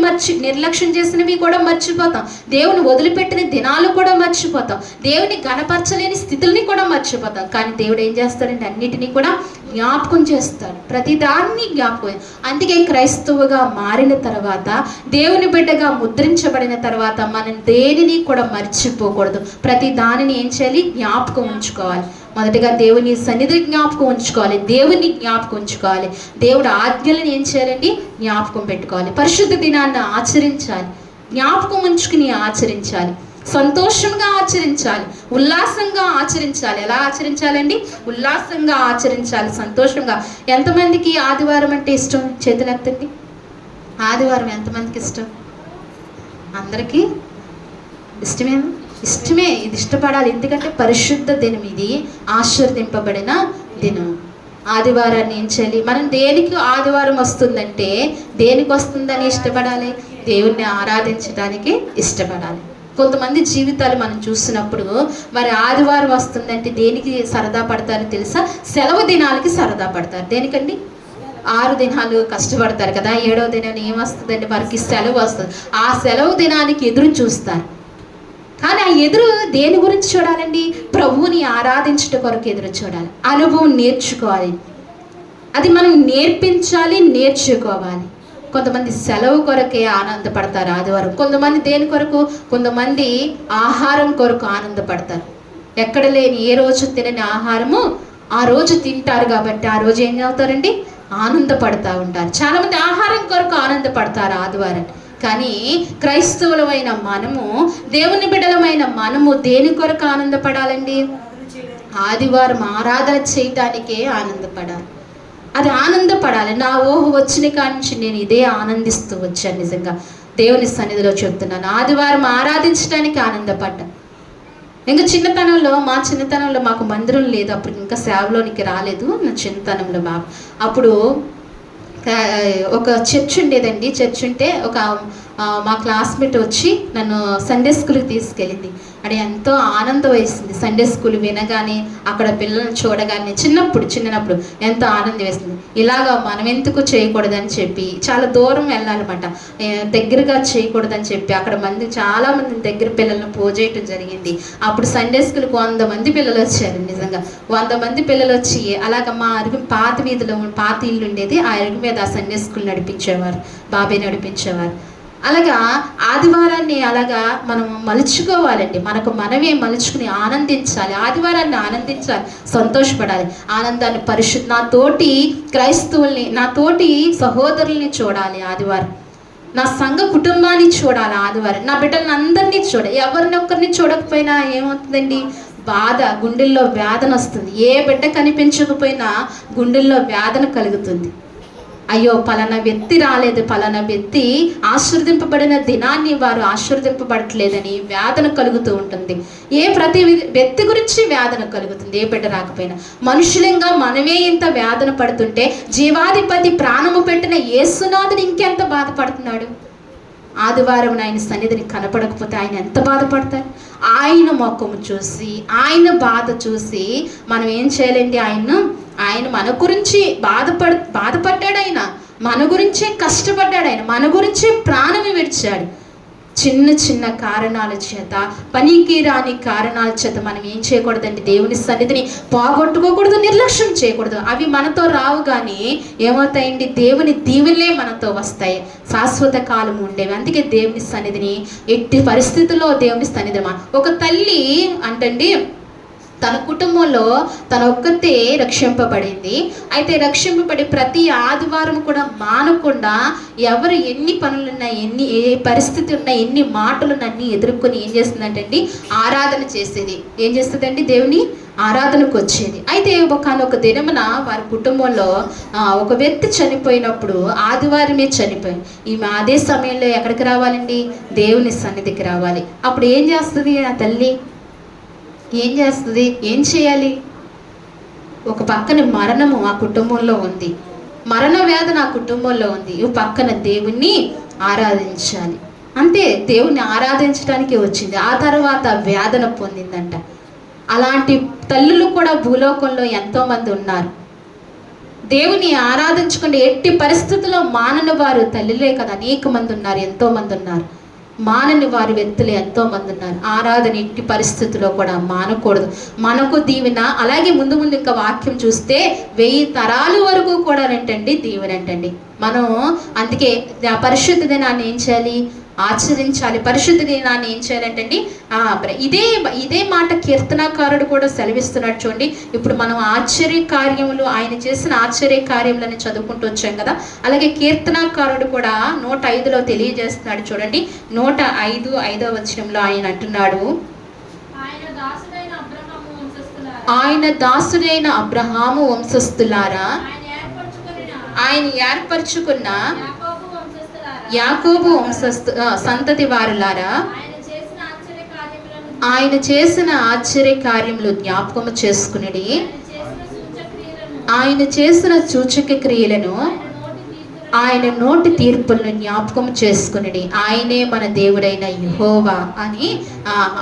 నిర్లక్ష్యం చేసినవి కూడా మర్చిపోతాం, దేవుని వదిలిపెట్టిన దినాలు కూడా మర్చిపోతాం, దేవుని గణపరచలేని స్థితుల్ని కూడా మర్చిపోతాం. కానీ దేవుడు ఏం చేస్తాడంటే అన్నిటినీ కూడా జ్ఞాపకం చేస్తాడు, ప్రతిదాన్ని జ్ఞాపకం. అందుకే క్రైస్తవుగా మారిన తర్వాత, దేవుని బిడ్డగా ముద్రించబడిన తర్వాత మనం దేనిని కూడా మర్చిపోకూడదు. ప్రతి దానిని ఏం చేయాలి? జ్ఞాపకం ఉంచుకోవాలి. మొదటిగా దేవుని సన్నిధి జ్ఞాపకం ఉంచుకోవాలి, దేవుని జ్ఞాపకం ఉంచుకోవాలి, దేవుడు ఆజ్ఞలను ఏం చేయాలండి? జ్ఞాపకం పెట్టుకోవాలి. పరిశుద్ధ దినాన్ని ఆచరించాలి, జ్ఞాపకం ఉంచుకుని ఆచరించాలి, సంతోషంగా ఆచరించాలి, ఉల్లాసంగా ఆచరించాలి. ఎలా ఆచరించాలండి? ఉల్లాసంగా ఆచరించాలి, సంతోషంగా. ఎంతమందికి ఆదివారం అంటే ఇష్టం? చేతులెత్తండి. ఆదివారం ఎంతమందికి ఇష్టం? అందరికీ ఇష్టమేనా? ఇష్టమే. ఇది ఇష్టపడాలి, ఎందుకంటే పరిశుద్ధ దినం, ఇది ఆశీర్వదింపబడిన దినం. ఆదివారాన్ని ఏం చేయాలి? మనం దేనికి ఆదివారం వస్తుందంటే దేనికి వస్తుందని ఇష్టపడాలి? దేవుణ్ణి ఆరాధించడానికి ఇష్టపడాలి. కొంతమంది జీవితాలు మనం చూసినప్పుడు మరి ఆదివారం వస్తుందంటే దేనికి సరదా పడతారో తెలుసా? సెలవు దినాలకి సరదా పడతారు. దేనికండి? 6 దినాలు కష్టపడతారు కదా, 7వ దినాన్ని ఏమొస్తుందంటే వారికి సెలవు వస్తుంది. ఆ సెలవు దినానికి ఎదురు చూస్తారు. కానీ ఆ ఎదురు దేని గురించి చూడాలండి? ప్రభువుని ఆరాధించట కొరకు ఎదురు చూడాలి, అనుభవం నేర్చుకోవాలి, అది మనం నేర్పించాలి, నేర్చుకోవాలి. కొంతమంది సెలవు కొరకే ఆనందపడతారు ఆదివారం, కొంతమంది దేని కొరకు? కొంతమంది ఆహారం కొరకు ఆనందపడతారు. ఎక్కడ లేని, ఏ రోజు తినని ఆహారము ఆ రోజు తింటారు కాబట్టి ఆ రోజు ఏం అవుతారండి? ఆనందపడతా ఉంటారు. చాలామంది ఆహారం కొరకు ఆనందపడతారు ఆదివారం. కానీ క్రైస్తవులమైన మనము, దేవుని బిడ్డలమైన మనము దేని కొరకు ఆనందపడాలండి? ఆదివారం ఆరాధన చేయటానికే ఆనందపడాలి. అది ఆనందపడాలి. నా ఊహ వచ్చిన కాడి నుంచి నేను ఇదే ఆనందిస్తూ వచ్చాను. నిజంగా దేవుని సన్నిధిలో చెప్తున్నాను, ఆదివారం ఆరాధించడానికి ఆనందపడ్డాను. ఇంకా చిన్నతనంలో, మా చిన్నతనంలో మాకు మందిరం లేదు, అప్పుడు ఇంకా సేవలోనికి రాలేదు. నా చిన్నతనంలో బాగా అప్పుడు ఒక చర్చ్ ఉండేదండి. చర్చ్ ఉంటే మా క్లాస్మేట్ వచ్చి నన్ను సండే స్కూల్కి తీసుకెళ్ళింది. అది ఎంతో ఆనందం వేసింది. సండే స్కూల్ వినగానే, అక్కడ పిల్లల్ని చూడగానే చిన్నప్పుడు ఎంతో ఆనందం వేసింది. ఇలాగా మనం ఎందుకు చేయకూడదని చెప్పి, చాలా దూరం వెళ్ళాలన్నమాట, దగ్గరగా చేయకూడదని చెప్పి అక్కడ చాలామంది దగ్గర పిల్లలను పోజేయటం జరిగింది. అప్పుడు సండే స్కూల్కి 100 మంది పిల్లలు వచ్చారు. నిజంగా 100 మంది పిల్లలు వచ్చి అలాగ మా అరుగు పాత వీధిలో పాత ఇల్లు ఉండేది, ఆ అరుగు మీద ఆ సండే స్కూల్ నడిపించేవారు, బాబాయ్ నడిపించేవారు. అలాగా ఆదివారాన్ని అలాగా మనం మలుచుకోవాలండి. మనకు మనమే మలుచుకుని ఆనందించాలి, ఆదివారాన్ని ఆనందించాలి, సంతోషపడాలి. ఆనందాన్ని నా తోటి క్రైస్తవుల్ని, నా తోటి సహోదరుల్ని చూడాలి ఆదివారం, నా సంఘ కుటుంబాన్ని చూడాలి ఆదివారం, నా బిడ్డలను అందరినీ చూడాలి. ఎవరినొక్కరిని చూడకపోయినా ఏమవుతుందండి? బాధ, గుండెల్లో వేదన వస్తుంది. ఏ బిడ్డ కనిపించకపోయినా గుండెల్లో వేదన కలుగుతుంది. అయ్యో పలానా వ్యక్తి రాలేదు, పలానా వ్యక్తి ఆశీర్వదింపబడిన దినాన్ని వారు ఆశీర్వదింపబడట్లేదని వేదన కలుగుతూ ఉంటుంది. ప్రతి వ్యక్తి గురించి వేదన కలుగుతుంది, ఏ బిడ్డ రాకపోయినా. మనుషులంగా మనమే ఇంత వేదన పడుతుంటే జీవాధిపతి ప్రాణము పెట్టిన యేసునాథుడు ఇంకెంత బాధపడుతున్నాడు. ఆదివారం ఆయన సన్నిధిని కనపడకపోతే ఆయన ఎంత బాధపడతారు? ఆయన ముఖము చూసి, ఆయన బాధ చూసి మనం ఏం చేయాలండి? ఆయన మన గురించి బాధపడ్డాడు, ఆయన మన గురించే కష్టపడ్డాడు, ఆయన మన గురించే ప్రాణం విడిచాడు. చిన్న కారణాల చేత, పనికి రాని కారణాల చేత మనం ఏం చేయకూడదండి? దేవుని సన్నిధిని పోగొట్టుకోకూడదు, నిర్లక్ష్యం చేయకూడదు. అవి మనతో రావు, కానీ ఏమవుతాయండి? దేవుని దీవెనలే మనతో వస్తాయి, శాశ్వత కాలం ఉండేవి. అందుకే దేవుని సన్నిధిని ఎట్టి పరిస్థితుల్లో దేవుని సన్నిధి. ఒక తల్లి అంటండి, తన కుటుంబంలో తన ఒక్కతే రక్షింపబడింది. అయితే రక్షింపబడి ప్రతి ఆదివారం కూడా మానకుండా ఎవరు ఎన్ని పనులున్నా, ఏ పరిస్థితి ఉన్నా, ఎన్ని మాటలున్నా అన్నీ ఎదుర్కొని ఏం చేస్తుందంటండి? ఆరాధన చేసేది. ఏం చేస్తుందండి? దేవుని ఆరాధనకు వచ్చేది. అయితే ఒకనొక దినమున వారి కుటుంబంలో ఒక వ్యక్తి చనిపోయినప్పుడు ఆదివారమే చనిపోయింది. ఈమె అదే సమయంలో ఎక్కడికి రావాలండి? దేవుని సన్నిధికి రావాలి. అప్పుడు ఏం చేస్తుంది ఆ తల్లి? ఏం చేస్తుంది? ఏం చేయాలి? ఒక పక్కన మరణము ఆ కుటుంబంలో ఉంది, మరణ వేదన ఆ కుటుంబంలో ఉంది, ఈ పక్కన దేవుణ్ణి ఆరాధించాలి. అంతే, దేవుణ్ణి ఆరాధించడానికి వచ్చింది. ఆ తర్వాత వేదన పొందిందంట. అలాంటి తల్లులు కూడా భూలోకంలో ఎంతోమంది ఉన్నారు. దేవుని ఆరాధించకుండా ఎట్టి పరిస్థితుల్లో మానని వారు తల్లిలే కదా, అనేక మంది ఉన్నారు, ఎంతోమంది ఉన్నారు. మానని వారి వ్యక్తులు ఎంతోమంది ఉన్నారు. ఆరాధన ఎట్టి పరిస్థితుల్లో కూడా మానకూడదు. మనకు దీవెన. అలాగే ముందు ముందు ఇంకా వాక్యం చూస్తే 1000 తరాల వరకు కూడా ఏంటండి దీవెన అంటండి. మనం అందుకే పరిశుద్ధ దినాన్ని ఏం చేయాలి? ఆచరించాలి. పరిశుద్ధ దినాన్ని ఏం చేయాలంటండి? ఇదే మాట కీర్తనాకారుడు కూడా సెలవిస్తున్నాడు చూడండి. ఇప్పుడు మనం ఆశ్చర్య కార్యములు, ఆయన చేసిన ఆశ్చర్య కార్యములని చదువుకుంటూ వచ్చాం కదా. అలాగే కీర్తనాకారుడు కూడా 105లో తెలియజేస్తున్నాడు చూడండి. 105వ వచనంలో ఆయన అంటున్నాడు, ఆయన దాసుడైన అబ్రహాము వంశస్థులారా, ఆయన ఏర్పరచుకున్న యాకోబు సంతతి వారులారా, ఆయన చేసిన ఆశ్చర్య కార్యములు జ్ఞాపకము చేసుకుని, ఆయన చేసిన సూచక క్రియలను, ఆయన నోటి తీర్పులను జ్ఞాపకం చేసుకుని, ఆయనే మన దేవుడైన యెహోవా అని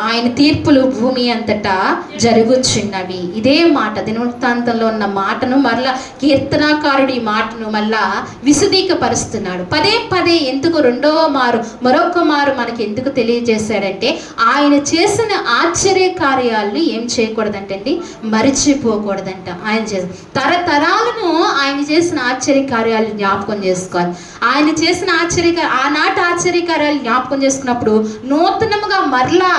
ఆయన తీర్పులు భూమి అంతటా జరుగుచున్నవి. ఇదే మాట దినవృత్తాంతంలో ఉన్న మాటను మరలా కీర్తనాకారుడు ఈ మాటను మళ్ళా విశదీకపరుస్తున్నాడు. పదే పదే ఎందుకు మరొక మారు మనకి ఎందుకు తెలియజేశాడంటే, ఆయన చేసిన ఆశ్చర్య కార్యాలను ఏం చేయకూడదంటండి? మరిచిపోకూడదంట. ఆయన తరతరాలను ఆయన చేసిన ఆశ్చర్య కార్యాలు జ్ఞాపకం చేసుకోవాలి. ఆయన చేసిన ఆనాటి ఆశ్చర్యకార్యాలు జ్ఞాపకం చేసుకున్నప్పుడు నూతనముగా మరలా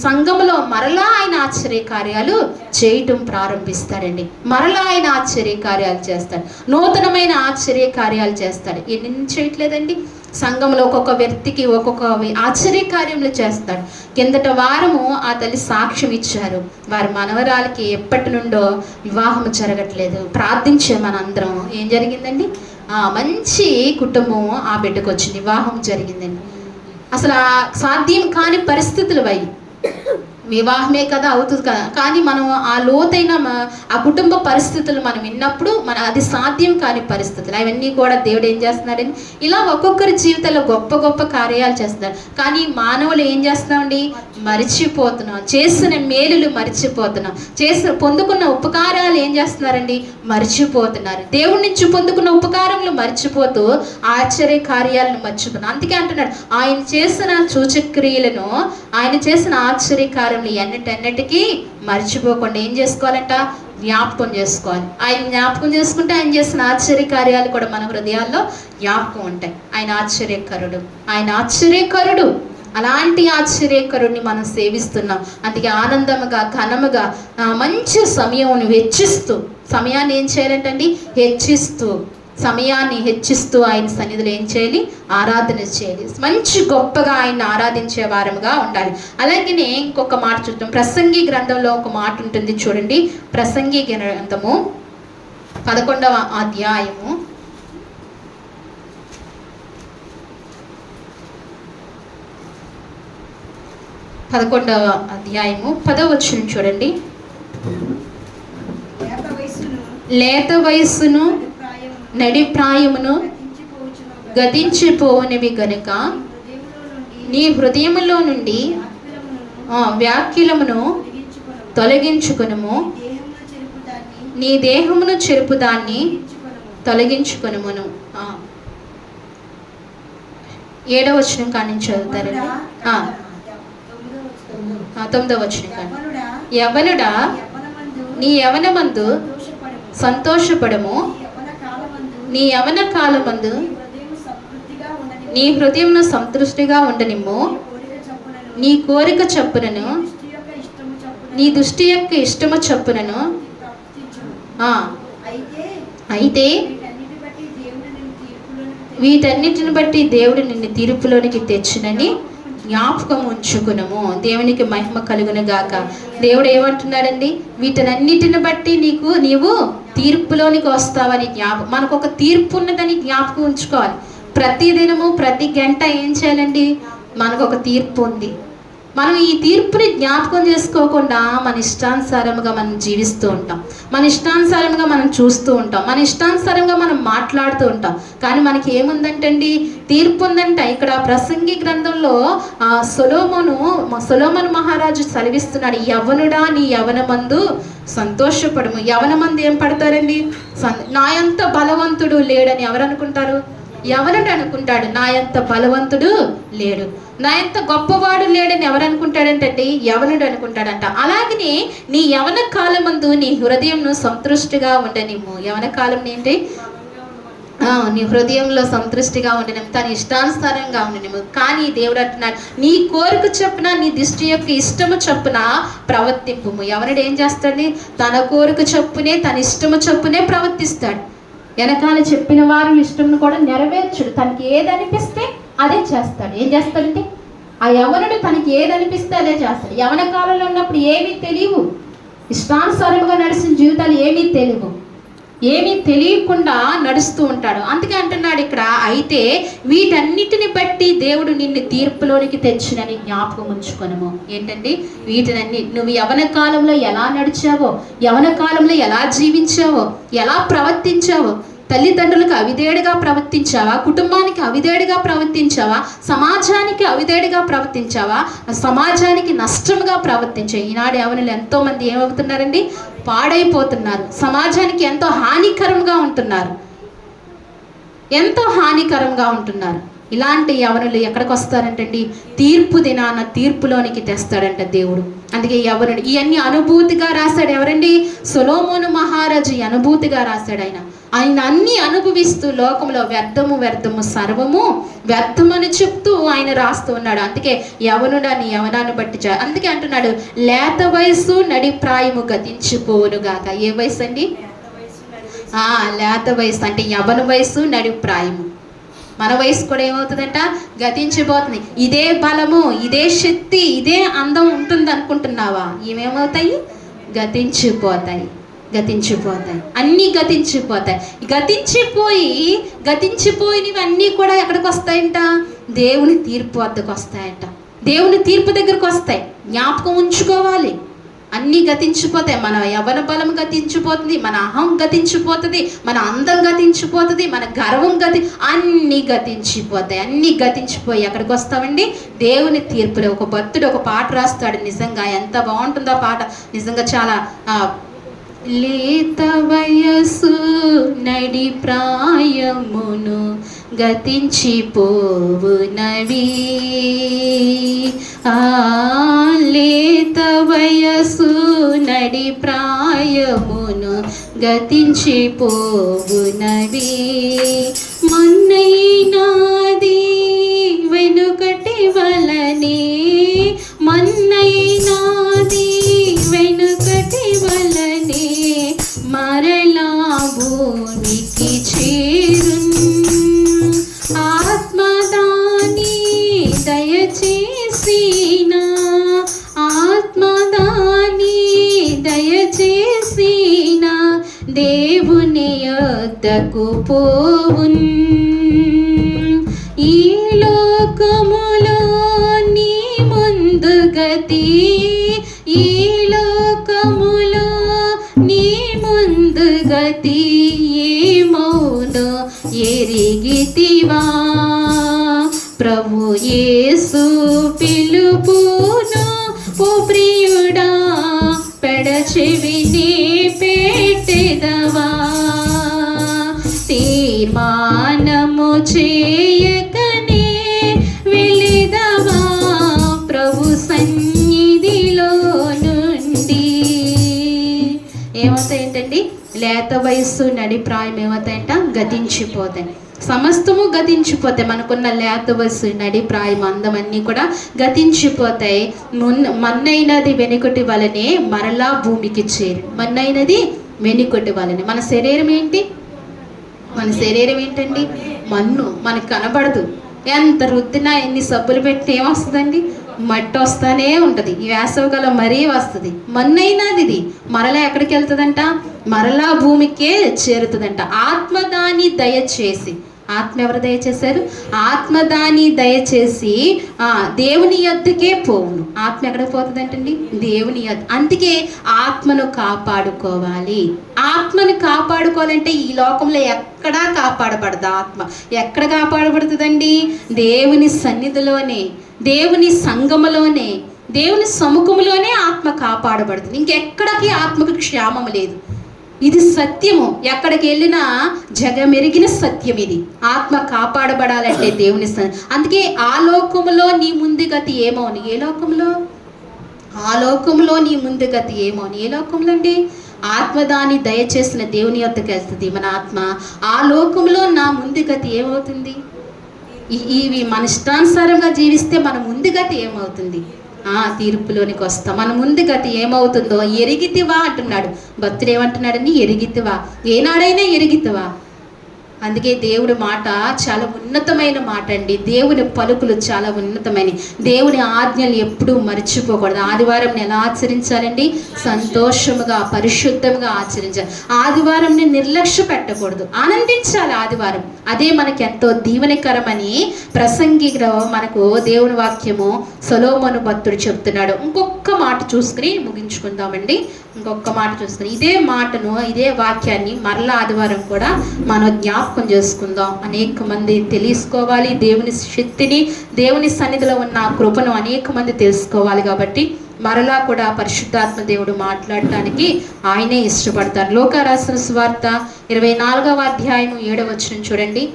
సంఘములో మరలా ఆయన ఆశ్చర్యకార్యాలు చేయటం ప్రారంభిస్తాడండి. మరలా ఆయన ఆశ్చర్యకార్యాలు చేస్తాడు, నూతనమైన ఆశ్చర్యకార్యాలు చేస్తాడు. ఎన్ని చేయట్లేదండి? సంఘంలో ఒక్కొక్క వ్యక్తికి ఒక్కొక్క ఆశ్చర్యకార్యములు చేస్తాడు. కిందట వారము ఆ తల్లి సాక్ష్యం ఇచ్చారు. వారి మనవరాలకి ఎప్పటి నుండో వివాహం జరగట్లేదు. ప్రార్థించే మనందరం ఏం జరిగిందండి? మంచి కుటుంబం ఆ బిడ్డకు వచ్చింది, వివాహం జరిగిందండి. అసలు సాధ్యం కాని పరిస్థితులు అవి. వివాహమే కదా అవుతుంది కదా, కానీ మనం ఆ లోతైన ఆ కుటుంబ పరిస్థితులు మనం విన్నప్పుడు అది సాధ్యం కాని పరిస్థితులు అవన్నీ కూడా దేవుడు ఏం చేస్తున్నాడండి? ఇలా ఒక్కొక్కరి జీవితంలో గొప్ప గొప్ప కార్యాలు చేస్తున్నారు. కానీ మానవులు ఏం చేస్తున్నామండి? మరిచిపోతున్నాం. చేసిన మేలులు మరిచిపోతున్నాం. పొందుకున్న ఉపకారాలు ఏం చేస్తున్నారండి? మరిచిపోతున్నారు. దేవుడి నుంచి పొందుకున్న ఉపకారములు మర్చిపోతూ ఆశ్చర్య కార్యాలను మర్చిపోతున్నాం. అందుకే అంటున్నాడు, ఆయన చేసిన సూచక్రియలను, ఆయన చేసిన ఆశ్చర్య కార్యం ఎన్నిటికి మర్చిపోకుండా ఏం చేసుకోవాలంట? జ్ఞాపకం చేసుకోవాలి. ఆయన జ్ఞాపకం చేసుకుంటే ఆయన చేసిన ఆశ్చర్య కార్యాలు కూడా మన హృదయాల్లో జ్ఞాపకం ఉంటాయి. ఆయన ఆశ్చర్యకరుడు. అలాంటి ఆశ్చర్యకరుడిని మనం సేవిస్తున్నాం. అందుకే ఆనందముగా, ఘనముగా, మంచి సమయాన్ని ఏం చేయాలంటండి? సమయాన్ని హెచ్చిస్తూ ఆయన సన్నిధిలో ఏం చేయాలి? ఆరాధన చేయాలి. మంచి గొప్పగా ఆయన ఆరాధించే వారముగా ఉండాలి. అలాగే ఇంకొక మాట చూద్దాం. ప్రసంగి గ్రంథంలో ఒక మాట ఉంటుంది చూడండి. ప్రసంగి గ్రంథము 11వ అధ్యాయము 10వ వచనం చూడండి. లేత వయస్సును నడిప్రాయమును గతించిపోవనివి గనుక నీ హృదయములో నుండి వ్యాఖ్యలమును తొలగించుకొనుము, నీ దేహమును చెరుపుదాన్ని తొలగించుకొనుమును. 7వ వచనం కాని చదువుతారండి. 9వ వచనం కాని. యవ్వనుడా, నీ యవ్వనమందు సంతోషపడము, నీ యవన కాలమందు నీ హృదయమును సంతృష్టిగా ఉండనిమ్ము, నీ కోరిక చప్పునను, నీ దృష్టి యొక్క ఇష్టము చప్పునను. అయితే వీటన్నిటిని బట్టి దేవుడు నిన్ను తీర్పులోనికి తెచ్చునని జ్ఞాపకం ఉంచుకునము. దేవునికి మహిమ కలుగును గాక. దేవుడు ఏమంటున్నాడండి? వీటన్నిటిని బట్టి నీవు తీర్పులోనికి వస్తావని మనకు ఒక తీర్పు ఉన్నదని జ్ఞాపకం ఉంచుకోవాలి. ప్రతి దినము ప్రతి గంట ఏం చేయాలండి? మనకు ఒక తీర్పు ఉంది. మనం ఈ తీర్పుని జ్ఞాపకం చేసుకోకుండా మన ఇష్టానుసారంగా మనం జీవిస్తూ ఉంటాం, మన ఇష్టానుసారంగా మనం చూస్తూ ఉంటాం, మన ఇష్టానుసారంగా మనం మాట్లాడుతూ ఉంటాం. కానీ మనకి ఏముందంటండి, తీర్పు ఉందంట. ఇక్కడ ప్రసంగి గ్రంథంలో సొలొమోను మహారాజు సెలవిస్తున్నాడు, యవనుడా నీ యవనమందు సంతోషపడము. యవనమందు ఏం పడతారండి? నా ఎంత బలవంతుడు లేడని ఎవరు అనుకుంటారు? యవనుడు అనుకుంటాడు నా ఎంత బలవంతుడు లేడు, నా ఎంత గొప్పవాడు లేడని ఎవరు అనుకుంటాడంటే యవనుడు అనుకుంటాడంట. అలాగనే నీ యవన కాలమందు నీ హృదయంను సంతృష్టిగా ఉండనిమ్ము. యవన కాలం ఏంటి? నీ హృదయంలో సంతృష్టిగా ఉండనిమ్ము, తన ఇష్టానుసారంగా ఉండనిమ్ము. కానీ దేవుడు అంటున్నాడు, నీ కోరిక చొప్పున, నీ దృష్టి యొక్క ఇష్టము చొప్పున ప్రవర్తింపుము. యవనుడు ఏం చేస్తాడు? తన కోరిక చొప్పునే, తన ఇష్టము చొప్పునే ప్రవర్తిస్తాడు. వెనకాల చెప్పిన వారు ఇష్టంను కూడా నెరవేర్చుడు. తనకి ఏది అనిపిస్తే అదే చేస్తాడు. ఏం చేస్తాడంటే ఆ యవనుడు తనకి ఏది అనిపిస్తే అదే చేస్తాడు. యవన కాలంలో ఉన్నప్పుడు ఏమీ తెలియవు, ఇష్టానుసారంగా నడిచిన జీవితాలు ఏమీ తెలియకుండా నడుస్తూ ఉంటాడు. అందుకే అంటున్నాడు ఇక్కడ, అయితే వీటన్నిటిని బట్టి దేవుడు నిన్ను తీర్పులోనికి తెచ్చునని జ్ఞాపకం ఉంచుకొనుము. ఏంటండి? వీటినన్ని నువ్వు యవన కాలంలో ఎలా నడిచావో, యవన కాలంలో ఎలా జీవించావో, ఎలా ప్రవర్తించావో, తల్లిదండ్రులకు అవిధేయుడిగా ప్రవర్తించావా, కుటుంబానికి అవిధేయుడిగా ప్రవర్తించావా, సమాజానికి అవిధేయుడిగా ప్రవర్తించావా, సమాజానికి నష్టంగా ప్రవర్తించావు. ఈనాడు యవనులు ఎంతోమంది ఏమవుతున్నారండి? పాడైపోతున్నారు. సమాజానికి ఎంతో హానికరంగా ఉంటున్నారు. ఇలాంటి యవనులు ఎక్కడికి వస్తారంటండి? తీర్పు దినాన తీర్పులోనికి తెస్తాడంట దేవుడు. అందుకే యవనుడు ఇవన్నీ అనుభూతిగా రాశాడు. ఎవరండి? సొలొమోను మహారాజు అనుభూతిగా రాశాడు. ఆయన అన్ని అనుభవిస్తూ లోకంలో వ్యర్థము సర్వము వ్యర్థమని చెప్తూ ఆయన రాస్తూ ఉన్నాడు. అందుకే యవనుడని యవనాన్ని బట్టి అందుకే అంటున్నాడు, లేత వయసు నడిప్రాయము గతించిపోవునుగాక. ఏ వయసు అండి? లేత వయసు అంటే యవన వయసు నడిప్రాయము. మన వయసు కూడా ఏమవుతుందంట? గతించిపోతుంది. ఇదే బలము, ఇదే శక్తి, ఇదే అందం ఉంటుంది అనుకుంటున్నావా? ఇవేమవుతాయి? గతించిపోతాయి. అన్నీ గతించిపోతాయి. గతించిపోయినవన్నీ కూడా ఎక్కడికి వస్తాయంట? దేవుని తీర్పు వద్దకు వస్తాయంట. దేవుని తీర్పు దగ్గరకు వస్తాయి. జ్ఞాపకం ఉంచుకోవాలి. అన్నీ గతించిపోతాయి. మన యవ్వన బలం గతించిపోతుంది, మన అహం గతించిపోతుంది, మన అందం గతించిపోతుంది, మన గర్వం అన్నీ గతించిపోయి ఎక్కడికి వస్తామండి? దేవుని తీర్పులో. ఒక భక్తుడు ఒక పాట రాస్తాడు, నిజంగా ఎంత బాగుంటుందో పాట. నిజంగా చాలా లేత వయసు నడి ప్రాయమును గతించిపోవునవి, లేత వయసు నడి ప్రాయమును గతించిపోవునవి, మన్నైనాది వెనుకటి వలనే, మన్నైనాది వెనుకటి వలనే మరలా భూమికి చేరున్, ఆత్మదాని దయచేసిన, ఆత్మదాని దయచేసిన దేవుని యొద్దకు పోవున్, ఈ లోకములో నీ ముందు గతి, ఈ లోకములో నీ ముందు గతి ఏమౌనో ఎరిగితివా, ప్రభు యేసు పిలుపును ఓ ప్రియుడా పెడచెవిని పెట్టెదవా, తీర్మానము చేయకనే వెళిదవా ప్రభు సన్నిధిలో నుండి. ఏమవుతాయంటండి? లేత వయస్సు నడి ప్రాయం ఏమవుతాయంట? గతించిపోతాయి. సమస్తము గతించిపోతాయి. మనకున్న లేత వయస్సు నడి ప్రాయం అందం అన్నీ కూడా గతించిపోతాయి. మన్నైనది వెనుకటి వలనే మరలా భూమికి చేరు. మన్నైనది వెనుకటి వలనే. మన శరీరం ఏంటండి? మన్ను. మనకు కనబడదు. ఎంత రుద్దినా, ఎన్ని సబ్బులు పెట్టి ఏమొస్తుందండి? మట్టి వస్తానే ఉంటుంది. ఈ వేసవికాలం మరీ వస్తుంది. మన్నైనాది ఇది మరలా ఎక్కడికి వెళ్తుందంట? మరలా భూమికే చేరుతుందంట. ఆత్మదాని దయచేసి, ఆత్మ ఎవరు దయచేశారు? ఆత్మ దాన్ని దయచేసి దేవుని యొద్దకే పోవును. ఆత్మ ఎక్కడికి పోతుందంటండి? దేవుని యొద్ద. అందుకే ఆత్మను కాపాడుకోవాలి. ఆత్మను కాపాడుకోవాలంటే ఈ లోకంలో ఎక్కడా కాపాడబడదు. ఆత్మ ఎక్కడ కాపాడబడుతుందండి? దేవుని సన్నిధిలోనే, దేవుని సంఘములోనే, దేవుని సముఖంలోనే ఆత్మ కాపాడబడుతుంది. ఇంకెక్కడికి ఆత్మకు క్షేమం లేదు. ఇది సత్యము. ఎక్కడికి వెళ్ళినా జగమెరిగిన సత్యం ఇది. ఆత్మ కాపాడబడాలంటే దేవుని అందుకే ఆ లోకములో నీ ముందు గతి ఏమోని. ఏ లోకంలో? ఆ లోకంలో నీ ముందు గతి ఏమోని. ఏ లోకంలో అండి? ఆత్మదాన్ని దయచేసిన దేవుని యొద్దకు వెళ్తుంది మన ఆత్మ. ఆ లోకంలో నా ముందు గతి ఏమవుతుంది? ఇవి మన ఇష్టానుసారంగా జీవిస్తే మన ముందు గతి ఏమవుతుంది? తీర్పులోనికి వస్తాం. మన ముందు గతి ఏమవుతుందో ఎరిగితివా అంటున్నాడు. భక్తుడు ఏమంటున్నాడని? ఎరిగితివా. ఏనాడైనా ఎరిగితివా. అందుకే దేవుడి మాట చాలా ఉన్నతమైన మాట అండి. దేవుని పలుకులు చాలా ఉన్నతమైన. దేవుని ఆజ్ఞలు ఎప్పుడూ మర్చిపోకూడదు. ఆదివారం ఎలా ఆచరించాలండి? సంతోషముగా, పరిశుద్ధంగా ఆచరించాలి. ఆదివారంని నిర్లక్ష్య పెట్టకూడదు, ఆనందించాలి ఆదివారం. అదే మనకి ఎంతో దీవెనకరమని ప్రసంగిలో మనకు దేవుని వాక్యము సొలొమోను భక్తుడు చెప్తున్నాడు. ఇంకొక మాట చూసుకుని ముగించుకుందామండి. ఇంకొక మాట చూసుకుని ఇదే మాటను, ఇదే వాక్యాన్ని మరలా ఆదివారం కూడా మనం జ్ఞాపకం చేసుకుందాం. అనేక మంది తెలుసుకోవాలి దేవుని శక్తిని, దేవుని సన్నిధిలో ఉన్న కృపను అనేక మంది తెలుసుకోవాలి. కాబట్టి మరలా కూడా పరిశుద్ధాత్మ దేవుడు మాట్లాడటానికి ఆయనే ఇష్టపడతారు. లోకా రాసిన సువార్త 24వ అధ్యాయం 7వ వచనం చూడండి.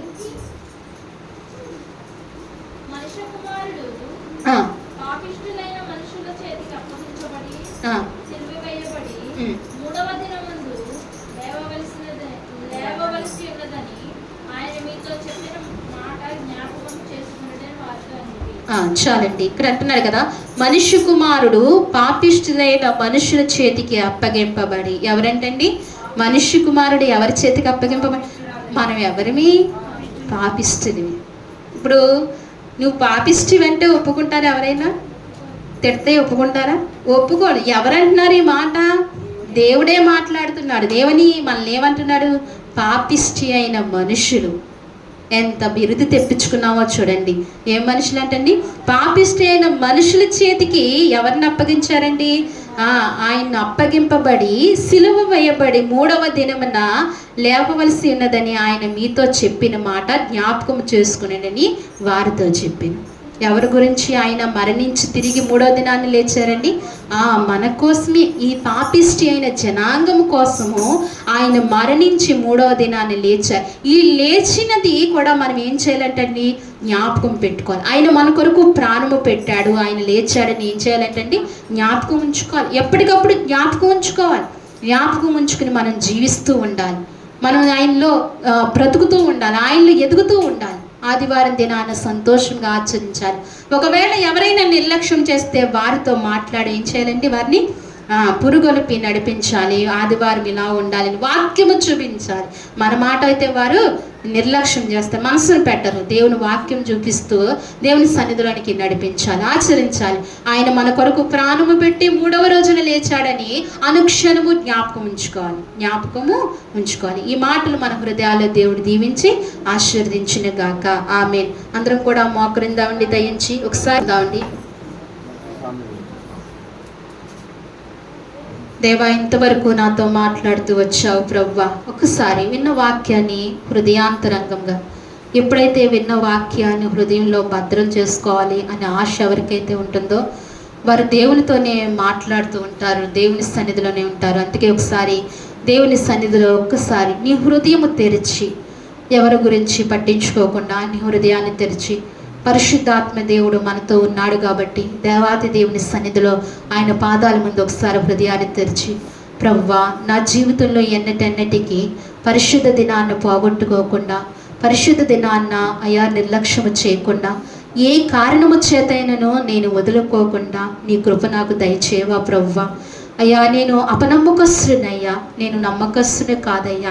చాలండి. ఇక్కడ అంటున్నాడు కదా, మనుష్య కుమారుడు పాపిష్ఠులైన మనుషుల చేతికి అప్పగింపబడి. ఎవరంటండి? మనుష్య కుమారుడు ఎవరి చేతికి అప్పగింపబడి? మనం ఎవరిమి? పాపిష్ఠులమి. ఇప్పుడు నువ్వు పాపిష్టి వెంటే ఒప్పుకుంటారా? ఎవరైనా తిడితే ఒప్పుకుంటారా? ఒప్పుకోడు. ఎవరంటున్నారు ఈ మాట? దేవుడే మాట్లాడుతున్నాడు. దేవుని మనల్ని ఏమంటున్నాడు? పాపిష్టి అయిన మనుషులు. ఎంత బిరుదు తెప్పించుకున్నామో చూడండి. ఏం మనుషులు అంటండి? పాపిష్టి అయిన మనుషుల చేతికి ఎవరిని అప్పగించారండి? ఆయన్ని అప్పగింపబడి సిలువ వేయబడి 3వ దినమున లేపవలసి ఉన్నదని ఆయన మీతో చెప్పిన మాట జ్ఞాపకం చేసుకునేనని వారితో చెప్పాను. ఎవరి గురించి? ఆయన మరణించి తిరిగి 3వ దినాన్ని లేచారండి. మన కోసమే, ఈ పాపిష్టి అయిన జనాంగం కోసము ఆయన మరణించి 3వ దినాన్ని లేచారు. ఈ లేచినది కూడా మనం ఏం చేయాలంటండి? జ్ఞాపకం పెట్టుకోవాలి. ఆయన మన కొరకు ప్రాణము పెట్టాడు, ఆయన లేచాడని ఏం చేయాలంటండి? జ్ఞాపకం ఉంచుకోవాలి. ఎప్పటికప్పుడు జ్ఞాపకం ఉంచుకోవాలి. జ్ఞాపకం ఉంచుకుని మనం జీవిస్తూ ఉండాలి. మనం ఆయనలో బ్రతుకుతూ ఉండాలి, ఆయనలో ఎదుగుతూ ఉండాలి. ఆదివారం దినాన సంతోషంగా ఆచరించాలి. ఒకవేళ ఎవరైనా నిర్లక్ష్యం చేస్తే వారితో మాట్లాడి ఏం చేయాలండి? వారిని పురుగొలిపి నడిపించాలి. ఆదివారం ఇలా ఉండాలని వాక్యము చూపించాలి. మన మాట అయితే వారు నిర్లక్ష్యం చేస్తారు, మనసును పెట్టరు. దేవుని వాక్యం చూపిస్తూ దేవుని సన్నిధిలోనికి నడిపించాలి, ఆచరించాలి. ఆయన మన కొరకు ప్రాణము పెట్టి 3వ రోజున లేచాడని అనుక్షణము జ్ఞాపకము ఉంచుకోవాలి. ఈ మాటలు మన హృదయాల్లో దేవుడు దీవించి ఆశీర్వదించిన గాక. ఆమేన్. అందరం కూడా మోకరిందామండి. దయించి ఒకసారి దావండి. దేవా, ఇంతవరకు నాతో మాట్లాడుతూ వచ్చావు ప్రభువా. ఒకసారి విన్న వాక్యాన్ని హృదయాంతరంగంగా, ఎప్పుడైతే విన్న వాక్యాన్ని హృదయంలో భద్రం చేసుకోవాలి అనే ఆశ ఎవరికైతే ఉంటుందో వారు దేవునితోనే మాట్లాడుతూ ఉంటారు, దేవుని సన్నిధిలోనే ఉంటారు. అందుకే ఒకసారి దేవుని సన్నిధిలో ఒక్కసారి నీ హృదయము తెరిచి, ఎవరి గురించి పట్టించుకోకుండా నీ హృదయాన్ని తెరిచి, పరిశుద్ధాత్మ దేవుడు మనతో ఉన్నాడు కాబట్టి దేవాది దేవుని సన్నిధిలో ఆయన పాదాల ముందు ఒకసారి హృదయాన్ని తెరిచి, ప్రభువా, నా జీవితంలో ఎన్నటెన్నటికీ పరిశుద్ధ దినాన్ని పోగొట్టుకోకుండా, పరిశుద్ధ దినాన్న అయా నిర్లక్ష్యము చేయకుండా, ఏ కారణము చేతైనను నేను వదులుకోకుండా నీ కృప నాకు దయచేవా ప్రభువా. అయ్యా, నేను అపనమ్మకస్తునయ్యా, నేను నమ్మకస్తుని కాదయ్యా.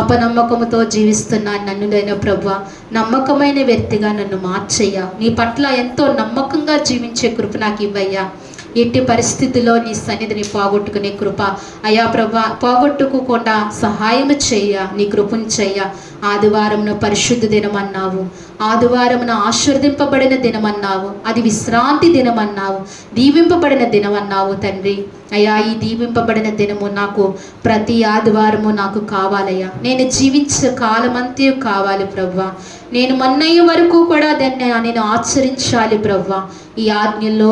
అపనమ్మకముతో జీవిస్తున్నాను నన్నులైన ప్రభువా. నమ్మకమైన వ్యక్తిగా నన్ను మార్చయ్యా. నీ పట్ల ఎంతో నమ్మకంగా జీవించే కృప నాకు ఇవ్వయ్యా. ఎట్టి పరిస్థితుల్లో నీ సన్నిధిని పోగొట్టుకునే కృప అయ్యా ప్రభువా, పోగొట్టుకోకుండా సహాయం చెయ్య, నీ కృపను చెయ్య. ఆదివారమున పరిశుద్ధ దినం అన్నావు, ఆదివారమున ఆశీర్వదింపబడిన దినం అన్నావు, అది విశ్రాంతి దినం అన్నావు, దీవింపబడిన దినం అన్నావు తండ్రి. అయ్యా, ఈ దీవింపబడిన దినము నాకు ప్రతి ఆదివారము నాకు కావాలయ్యా. నేను జీవించే కాలమంతే కావాలి ప్రభువా. నేను మన్నయ్య వరకు కూడా దాన్ని నేను ఆచరించాలి ప్రభువా. ఈ ఆజ్ఞలో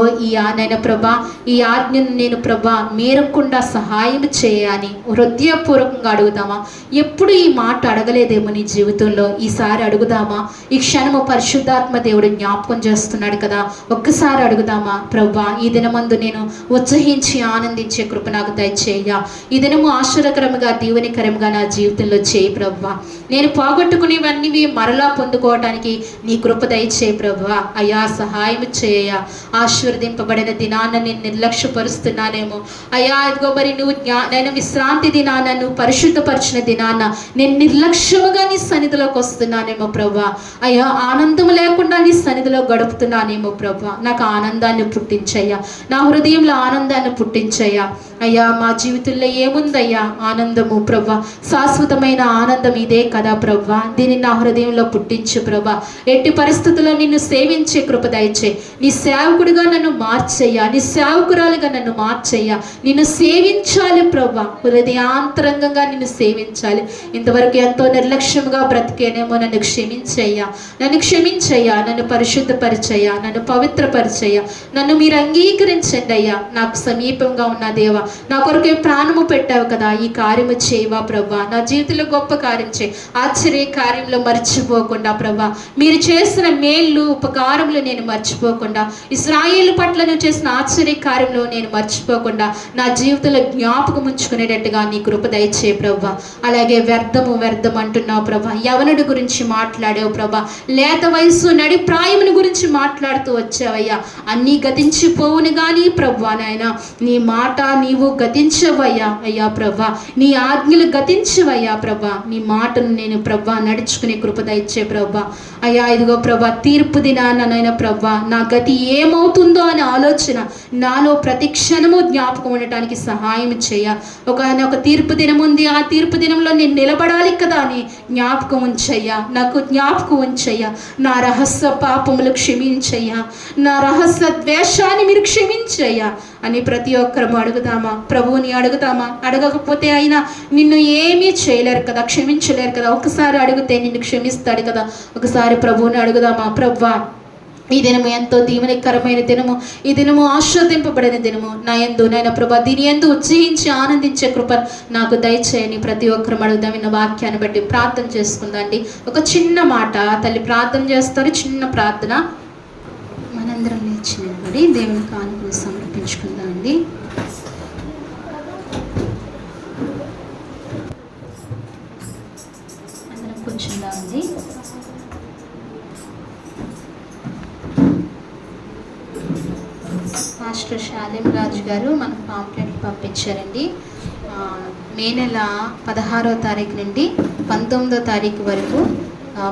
నైనా ప్రభా, ఈ ఆజ్ఞను నేను ప్రభా మేరకుండా సహాయం చేయని హృదయపూర్వకంగా అడుగుదామా? ఎప్పుడు ఈ మాట అడగలేదేమో నీ జీవితంలో, ఈసారి అడుగుదామా? ఈ క్షణము పరిశుద్ధాత్మ దేవుడు జ్ఞాపకం చేస్తున్నాడు కదా, ఒక్కసారి అడుగుదామా? ప్రభా, ఈ దినమందు నేను ఉత్సహించి ఆనందించే కృప నాకు దయచేయ. ఈ దినము ఆశ్చర్యకరముగా దీవెనకరంగా నా జీవితంలో చేయి ప్రభా. నేను పోగొట్టుకునేవన్నీ మరలా పొందుకోవటానికి నీ కృప దయచేయి ప్రభా. అయ్యా, సహాయం చేయ. ఆశీర్వదింపబడిన దినాన్న నేను నిర్లక్ష్యపరుస్తున్నానేమో అయ్యా. ఇదిగో మరి నువ్వు నేను విశ్రాంతి దినాన్న, నువ్వు పరిశుద్ధపరిచిన దినాన్న నేను నిర్లక్ష్యముగా నీ సన్నిధిలోకి వస్తున్నానేమో ప్రభా. అయ్యా, ఆనందం లేకుండా నీ సన్నిధిలో గడుపుతున్నానేమో ప్రభా. నాకు ఆనందాన్ని పుట్టించయ్యా, నా హృదయంలో ఆనందాన్ని పుట్టించయ్యా. అయ్యా, మా జీవితంలో ఏముందయ్యా ఆనందము ప్రభా? శాశ్వతమైన ఆనందం ఇదే కదా ప్రభా. దీన్ని నా హృదయంలో పుట్టించు ప్రభా. ఎట్టి పరిస్థితుల్లో నిన్ను సేవించే కృప దయచేయి. నీ సేవకుడిగా నన్ను మార్చయ్యా, నీ సేవకురాలుగా నన్ను మార్చయ్యా. నిన్ను సేవించాలి ప్రభా, హృదయాంతరంగంగా నిన్ను సేవించాలి. ఇంతవరకు ఎంతో నిర్లక్ష్యంగా బ్రతికేనేమో, నన్ను క్షమించయ్యా, నన్ను క్షమించయ్యా, నన్ను పరిశుద్ధపరిచయ్యా, నన్ను పవిత్రపరిచయ్యా. నన్ను మీరు అంగీకరించండి అయ్యా. నాకు సమీపంగా ఉన్న దేవా, నా కొరకే ప్రాణము పెట్టావు కదా, ఈ కార్యము చేయవా ప్రభా. నా జీవితంలో గొప్ప కార్యం చేయి. ఆశ్చర్య కార్యంలో మర్చిపోకుండా ప్రభా, మీరు చేసిన మేళ్ళు ఉపకారములు నేను మర్చిపోకుండా, ఇశ్రాయేలు పట్ల నువ్వు చేసిన ఆశ్చర్య కార్యంలో నేను మర్చిపోకుండా నా జీవితంలో జ్ఞాపకం ఉంచుకునేటట్టుగా నీ కృప దయచేయి ప్రభా. అలాగే వ్యర్థము అంటున్నావు ప్రభా. యవనుడి గురించి మాట్లాడావు ప్రభా. లేత వయసు నడి ప్రాయముని గురించి మాట్లాడుతూ వచ్చావయ్యా. అన్నీ గతించిపోవును కానీ ప్రభా నాయన నీ మాట నీవు గతించవయ్యా. అయ్యా ప్రభా, నీ ఆజ్ఞలు గతించవయ్యా ప్రభా. నీ మాటను నేను ప్రభా నడుచుకునే కృప దయచే ప్రభా. అయ్యా, ఇదిగో ప్రభా, తీర్పు దినాన్ననైనా ప్రభా నా గతి ఏమవుతుందో అనే ఆలోచన నాలో ప్రతి క్షణము జ్ఞాపకం ఉండటానికి సహాయం చేయ. ఒక తీర్పు దినం ఉంది, ఆ తీర్పు దినంలో నేను నిలబడాలి కదా అని జ్ఞాపకం ఉంచయ్యా. నాకు జ్ఞాపకం ఉంచయ్యా. నా రహస్య పాపములు క్షమించయ్యా, నా రహస్య ద్వేషాన్ని మీరు క్షమించయ్యా అని ప్రతి ఒక్కరము అడుగుదామా? ప్రభువుని అడుగుదామా? అడగకపోతే ఆయన నిన్ను ఏమీ చేయలేరు కదా, క్షమించలేరు కదా. ఒకసారి అడిగితే నిన్ను క్షమిస్తాడు కదా. ఒకసారి ప్రభువుని అడుగుదామా? ప్రభువా, ఈ దినము ఎంతో దీవెనకరమైన దినము, ఈ దినము ఆశీర్వదింపబడిన దినము. నా యందు నాయన ప్రభా, దీని యందు ఉత్సహించి ఆనందించే కృప నాకు దయచేయని ప్రతి ఒక్కరు అడుగుదాం. విన్న వాక్యాన్ని బట్టి ప్రార్థన చేసుకుందండి. ఒక చిన్న మాట తల్లి ప్రార్థన చేస్తారు, చిన్న ప్రార్థన. మనందరం లేచి నిలబడి దేవుని కానుకలు సమర్పించుకుందాం అండి. అందరం కూర్చుందాం అండి. మాస్టర్ శాలేం రాజు గారు మనకు పాంప్లెట్ పంపించారండి. మే నెల 16వ తారీఖు నుండి 19వ తారీఖు వరకు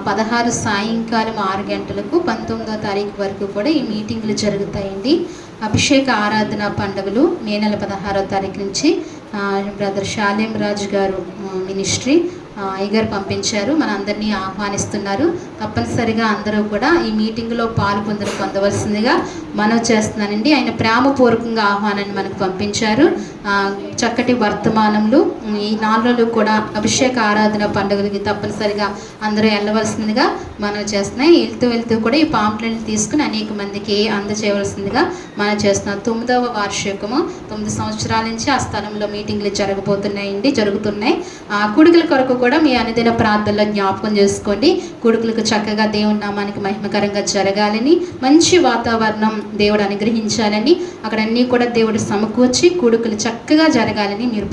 16 సాయంకాలం 6 గంటలకు 19వ తారీఖు వరకు కూడా ఈ మీటింగ్లు జరుగుతాయండి. అభిషేక ఆరాధన పండుగలు మే నెల 16వ తారీఖు నుంచి బ్రదర్ శాలేం రాజు గారు మినిస్ట్రీ అయ్యగారు పంపించారు. మన అందరినీ ఆహ్వానిస్తున్నారు. తప్పనిసరిగా అందరూ కూడా ఈ మీటింగ్లో పొందవలసిందిగా మనవి చేస్తున్నానండి. ఆయన ప్రేమపూర్వకంగా ఆహ్వానాన్ని మనకు పంపించారు. చక్కటి వర్తమానములు ఈ 4 రోజులు కూడా అభిషేక ఆరాధన పండుగలకి తప్పనిసరిగా అందరూ వెళ్ళవలసిందిగా మనవి చేస్తున్నాయి. వెళ్తూ కూడా ఈ పాంప్లెట్లు తీసుకుని అనేక మందికి అందజేయవలసిందిగా మనం చేస్తున్నాం. 9వ వార్షికము 9 సంవత్సరాల నుంచి ఆ స్థలంలో మీటింగ్లు జరుగుతున్నాయి. ఆ కూడికల కొరకు కూడా మీ అనుదిన ప్రార్థనలో జ్ఞాపకం చేసుకోండి. కూడికలకు చక్కగా దేవుని నామానికి మహిమకరంగా జరగాలని, మంచి వాతావరణం దేవుడు అనుగ్రహించాలని, అక్కడ అన్నీ కూడా దేవుడు సమకూర్చి కూడికలు చక్కగా జరగాలని మీరు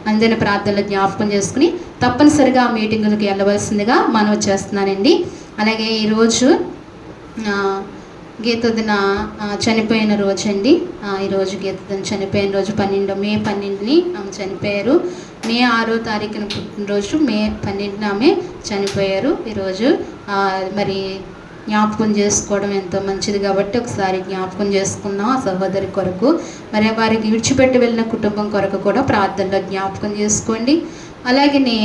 అనుదిన ప్రార్థనలో జ్ఞాపకం చేసుకుని తప్పనిసరిగా ఆ మీటింగులకు వెళ్ళవలసిందిగా మనవి చేస్తున్నానండి. అలాగే ఈరోజు గీతదిన చనిపోయిన రోజు అండి. ఈరోజు గీతదిన చనిపోయిన రోజు మే 12ని ఆమె చనిపోయారు. మే 6వ తారీఖున పుట్టినరోజు మే 12న ఆమె చనిపోయారు. ఈరోజు మరి జ్ఞాపకం చేసుకోవడం ఎంతో మంచిది కాబట్టి ఒకసారి జ్ఞాపకం చేసుకుందాం. ఆ సహోదరి కొరకు, మరి వారికి విడిచిపెట్టి వెళ్ళిన కుటుంబం కొరకు కూడా ప్రార్థనలో జ్ఞాపకం చేసుకోండి. అలాగనే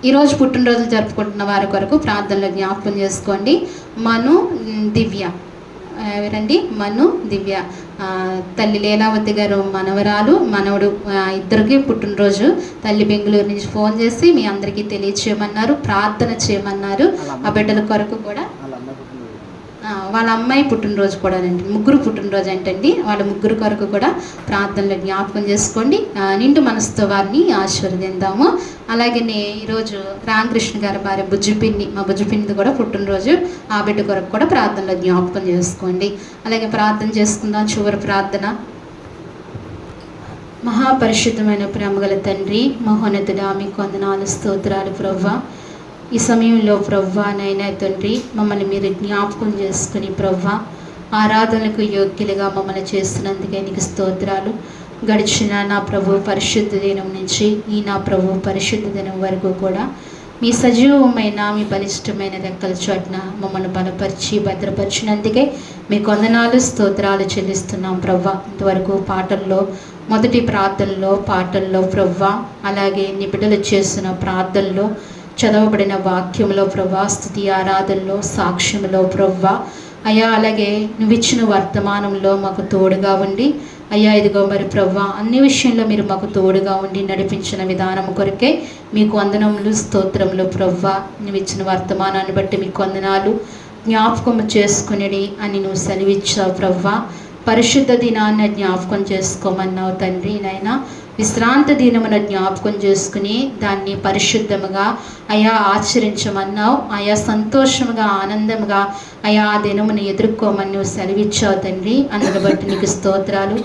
ఈరోజు పుట్టినరోజులు జరుపుకుంటున్న వారి కొరకు ప్రార్థనలో జ్ఞాపకం చేసుకోండి. మను, దివ్య. ఎవరండి? మను, దివ్య. తల్లి లీలావతి గారు మనవరాలు, మనవడు ఇద్దరికి పుట్టినరోజు. తల్లి బెంగళూరు నుంచి ఫోన్ చేసి మీ అందరికీ తెలియచేయమన్నారు, ప్రార్థన చేయమన్నారు. ఆ బిడ్డల కొరకు కూడా వాళ్ళ అమ్మాయి పుట్టినరోజు కూడా అండి, ముగ్గురు పుట్టినరోజు అంటండి. వాళ్ళ ముగ్గురు కొరకు కూడా ప్రార్థనలో జ్ఞాపకం చేసుకోండి. నిండు మనసుతో వారిని ఆశీర్వదిద్దాము. అలాగే ఈరోజు రామకృష్ణ గారి భార్య బుజ్జిపిన్ని, మా బుజ్జిపిన్నిది కూడా పుట్టినరోజు. ఆ బిడ్డ కొరకు కూడా ప్రార్థనలో జ్ఞాపకం చేసుకోండి. అలాగే ప్రార్థన చేసుకుందాం. చివరి ప్రార్థన. మహాపరిశుద్ధమైన ప్రేమగల తండ్రి, మహోన్నతుడా, మీకు వందనాలు, స్తోత్రాలు ప్రభువా. ఈ సమయంలో ప్రభువా నైనా తండ్రి, మమ్మల్ని మీరు జ్ఞాపకం చేసుకుని ప్రభువా ఆరాధనలకు యోగ్యులుగా మమ్మల్ని చేస్తున్నందుకే నీకు స్తోత్రాలు. గడిచిన నా ప్రభు పరిశుద్ధ దినం నుంచి ఈ నా ప్రభు పరిశుద్ధ దినం వరకు కూడా మీ సజీవమైన, మీ బలిష్టమైన రెక్కల చోటున మమ్మల్ని బలపరిచి భద్రపరిచినందుకే మీకు వందనాలు, స్తోత్రాలు చెల్లిస్తున్నాం ప్రభువా. ఇంతవరకు పాటల్లో, మొదటి ప్రార్థనలో, పాటల్లో ప్రభువా, అలాగే నీ బిడ్డలు చేస్తున్న ప్రార్థనలో, చదవబడిన వాక్యంలో ప్రభువా, స్తుతి ఆరాధనలో, సాక్ష్యంలో ప్రభువా అయ్యా, అలాగే నువ్వు ఇచ్చిన వర్తమానంలో మాకు తోడుగా ఉండి అయ్యా, ఇదిగో మరి ప్రభువా అన్ని విషయంలో మీరు మాకు తోడుగా ఉండి నడిపించిన విధానం కొరకే మీకు వందనములు, స్తోత్రములు ప్రభువా. నువ్వు ఇచ్చిన వర్తమానాన్ని బట్టి మీకు వందనాలు. జ్ఞాపకం చేసుకుని అని నువ్వు సెలవిచ్చావు ప్రభువా. పరిశుద్ధ దినాన్ని జ్ఞాపకం చేసుకోమన్నావు తండ్రి. నాయన విశ్రాంతి దినమున జ్ఞాపకం చేసుకుని దాన్ని పరిశుద్ధముగా అయా ఆచరించమన్నావు. ఆయా సంతోషముగా, ఆనందముగా అయా ఆ దినమును ఎదుర్కోమని నువ్వు సెలవిచ్చావు తండ్రి. అందును బట్టి నీకు స్తోత్రాలు.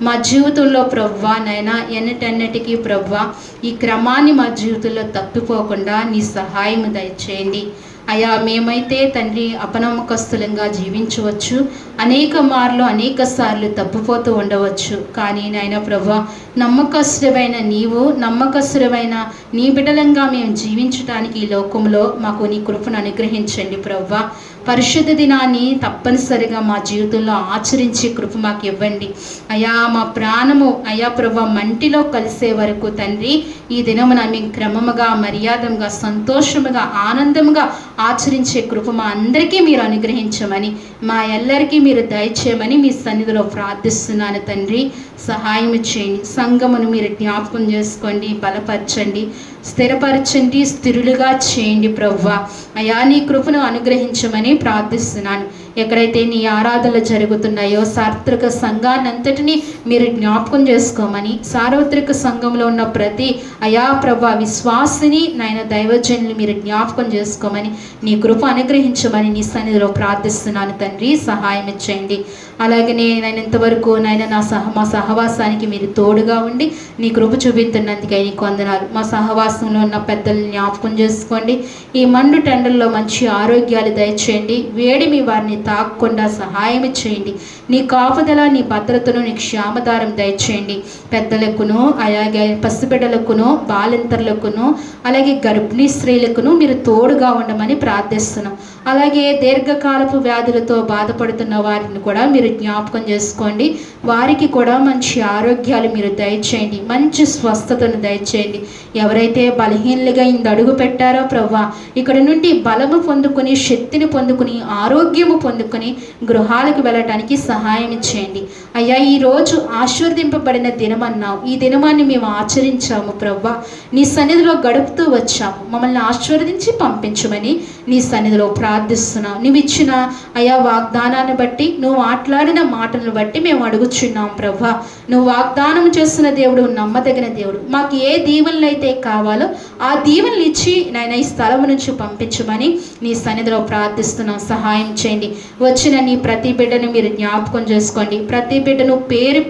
మా జీవితంలో ప్రభువా నైనా ఎన్నటన్నిటికీ ప్రభువా ఈ క్రమాన్ని మా జీవితంలో తప్పిపోకుండా నీ సహాయం దయచేయండి అయ్యా. మేమైతే తండ్రి అపనమ్మకస్తులంగా జీవించవచ్చు, అనేక మార్లు అనేక సార్లు తప్పిపోతూ ఉండవచ్చు. కానీ నాయన ప్రభువా నమ్మకస్తుడమైన నీవు, నమ్మకస్తుడమైన నీ బిడ్డలంగా మేము జీవించడానికి ఈ లోకంలో మాకు నీ కృపను అనుగ్రహించండి ప్రభువా. పరిశుద్ధ దినాన్ని తప్పనిసరిగా మా జీవితంలో ఆచరించే కృప మాకు ఇవ్వండి అయ్యా. మా ప్రాణము అయ్యా ప్రభువా మంటిలో కలిసే వరకు తండ్రి ఈ దినమున మేము క్రమముగా, మర్యాదముగా, సంతోషముగా, ఆనందముగా ఆచరించే కృప మా అందరికీ మీరు అనుగ్రహించమని, మా ఎల్లరికీ మీరు దయచేయమని మీ సన్నిధిలో ప్రార్థిస్తున్నాను తండ్రి. సహాయం చేయండి. సంఘమును మీరు జ్ఞాపకం చేసుకోండి, బలపరచండి, స్థిరపరచండి, స్థిరులుగా చేయండి ప్రభువా. అయా నీ కృపను అనుగ్రహించమని ప్రార్థిస్తున్నాను. ఎక్కడైతే నీ ఆరాధనలు జరుగుతున్నాయో సార్వత్రిక సంఘాన్ని అంతటినీ మీరు జ్ఞాపకం చేసుకోమని, సార్వత్రిక సంఘంలో ఉన్న ప్రతి అయా ప్రభా విశ్వాసిని నాయన దైవజనులు మీరు జ్ఞాపకం చేసుకోమని, నీ కృప అనుగ్రహించమని నీ సన్నిధిలో ప్రార్థిస్తున్నాను తండ్రి. సహాయం చేయండి. అలాగే నేను ఇంతవరకు నాయన మా సహవాసానికి మీరు తోడుగా ఉండి నీ కృప చూపించినందుకే నీకు వందనాలు. మా సహవాసంలో ఉన్న పెద్దల్ని జ్ఞాపకం చేసుకోండి. ఈ మండు టెండల్లో మంచి ఆరోగ్యాలు దయచేయండి. వేడిమి వారిని తాకకుండా సహాయం చేయండి. నీ కాపుదల, నీ భద్రతను, నీ క్షేమదారం దయచేయండి. పెద్దలకును, అలాగే పసిబిడ్డలకును, బాలింతర్లకును, అలాగే గర్భిణీ స్త్రీలకును మీరు తోడుగా ఉండమని ప్రార్థిస్తున్నాం. అలాగే దీర్ఘకాలపు వ్యాధులతో బాధపడుతున్న వారిని కూడా మీరు జ్ఞాపకం చేసుకోండి. వారికి కూడా మంచి ఆరోగ్యాలు మీరు దయచేయండి, మంచి స్వస్థతను దయచేయండి. ఎవరైతే బలహీనలుగా అడుగు పెట్టారో ప్రభువా ఇక్కడ నుండి బలము పొందుకుని, శక్తిని పొందుకుని, ఆరోగ్యము పొందుకుని గృహాలకు వెళ్ళటానికి సహాయం చేయండి అయ్యా. ఈరోజు ఆశీర్వదింపబడిన దినమన్నావు. ఈ దినమాన్ని మేము ఆచరించాము ప్రభువా. నీ సన్నిధిలో గడుపుతూ వచ్చాము. మమ్మల్ని ఆశీర్వదించి పంపించమని నీ సన్నిధిలో ప్రార్థిస్తున్నావు. నువ్వు ఇచ్చిన అయా వాగ్దానాన్ని బట్టి, నువ్వు మాట్లాడిన మాటలను బట్టి మేము అడుగుచున్నాం ప్రభువా. నువ్వు వాగ్దానం చేస్తున్న దేవుడు, నమ్మదగిన దేవుడు. మాకు ఏ దీవెనలు అయితే కావాలో ఆ దీవెనలు ఇచ్చి నాయన ఈ స్థలం నుంచి పంపించమని నీ సన్నిధిలో ప్రార్థిస్తున్నాం. సహాయం చేయండి. వచ్చిన నీ ప్రతి బిడ్డను మీరు జ్ఞాపకం చేసుకోండి. ప్రతి బిడ్డను పేరు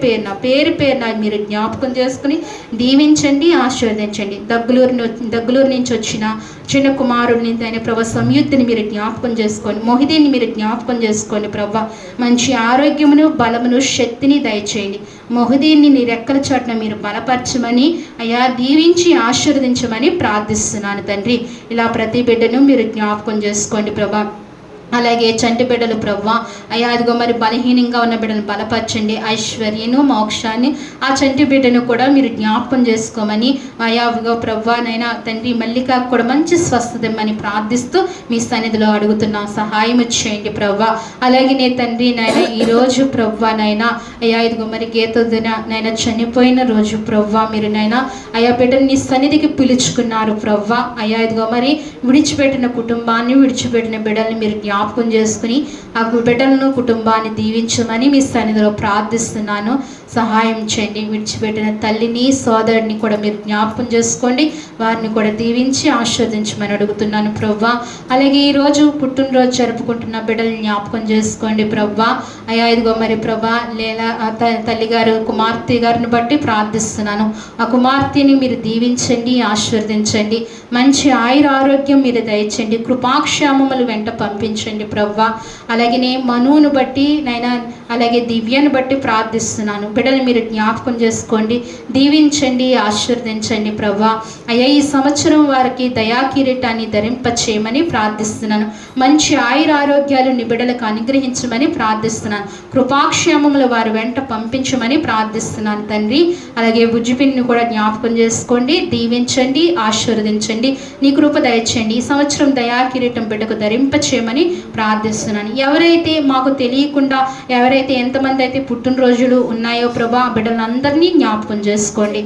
పేరున మీరు జ్ఞాపకం చేసుకుని దీవించండి, ఆశీర్వదించండి. దగ్గలూరు నుంచి వచ్చిన చిన్న కుమారుడిని ఆయన ప్రభా సంయుక్తిని మీరు జ్ఞాపకం చేసుకోండి. మొహిదీని మీరు జ్ఞాపకం చేసుకోండి ప్రభా. మంచి ఆరోగ్యమును, బలమును, శక్తిని దయచేయండి. మొహిదీన్ని నీ రెక్కల చాటున మీరు బలపరచమని అయ్యా దీవించి ఆశీర్వదించమని ప్రార్థిస్తున్నాను తండ్రి. ఇలా ప్రతి బిడ్డను మీరు జ్ఞాపకం చేసుకోండి ప్రభా. అలాగే చంటి బిడ్డలు ప్రవ్వా అయ్యా అదిగో మరి బలహీనంగా ఉన్న బిడ్డను బలపరచండి. ఐశ్వర్యను మోక్షాన్ని ఆ చంటి బిడ్డను కూడా మీరు జ్ఞాపకం చేసుకోమని అయ్యా అదిగో ప్రవ్వానైనా తండ్రి మల్లిక కూడా మంచి స్వస్థత ఇమ్మని ప్రార్థిస్తూ మీ సన్నిధిలో అడుగుతున్నాం. సహాయం చేయండి ప్రవ్వా. అలాగే నే తండ్రి నాయన ఈరోజు ప్రవ్వానైనా అయ్యా ఇదిగో మరి గీతదిన నైనా చనిపోయిన రోజు ప్రవ్వా మీరు నైనా అయ్యా బిడ్డని నీ సన్నిధికి పిలుచుకున్నారు ప్రవ్వా. అయ్యా ఇదిగో మరి విడిచిపెట్టిన కుటుంబాన్ని విడిచిపెట్టిన బిడ్డల్ని మీరు జ్ఞాపకం చేసుకుని ఆ బిడ్డలను కుటుంబాన్ని దీవించమని మీ సన్నిధిలో ప్రార్థిస్తున్నాను. సహాయం చేయండి. విడిచిపెట్టిన తల్లిని సోదరుడిని కూడా మీరు జ్ఞాపకం చేసుకోండి. వారిని కూడా దీవించి ఆశీర్వదించమని అడుగుతున్నాను ప్రవ్వా. అలాగే ఈరోజు పుట్టినరోజు జరుపుకుంటున్న బిడ్డల్ని జ్ఞాపకం చేసుకోండి ప్రవ్వా. అయ్యా ఇదిగో మరి ప్రభా లేదా తల్లిగారు కుమార్తె గారిని బట్టి ప్రార్థిస్తున్నాను. ఆ కుమార్తెని మీరు దీవించండి, ఆశీర్వదించండి. మంచి ఆరోగ్యం మీరు దయచండి. కృపాక్షేమములు వెంట పంపించండి ప్రవ్వా. అలాగే మనువును బట్టి నైనా అలాగే దివ్యను బట్టి ప్రార్థిస్తున్నాను. బిడ్డలు మీరు జ్ఞాపకం చేసుకోండి, దీవించండి, ఆశీర్వదించండి ప్రవ్వా. అయ్యా ఈ సంవత్సరం వారికి దయా కిరీటాన్ని ధరింపచేయమని ప్రార్థిస్తున్నాను. మంచి ఆరోగ్యాలు నీ బిడ్డలకు అనుగ్రహించమని ప్రార్థిస్తున్నాను. కృపాక్షేమములు వారి వెంట పంపించమని ప్రార్థిస్తున్నాను తండ్రి. అలాగే బుజ్జిపిన్ని కూడా జ్ఞాపకం చేసుకోండి, దీవించండి, ఆశీర్వదించండి. నీ కృప దయచేయండి. ఈ సంవత్సరం దయా కిరీటం బిడ్డకు ధరింపచేయమని ప్రార్థిస్తున్నాను. ఎవరైతే మాకు తెలియకుండా ఎవరైతే ఎంతమంది అయితే పుట్టినరోజులు ఉన్నాయో ప్రభా ఆ బిడ్డలందరినీ జ్ఞాపకం చేసుకోండి.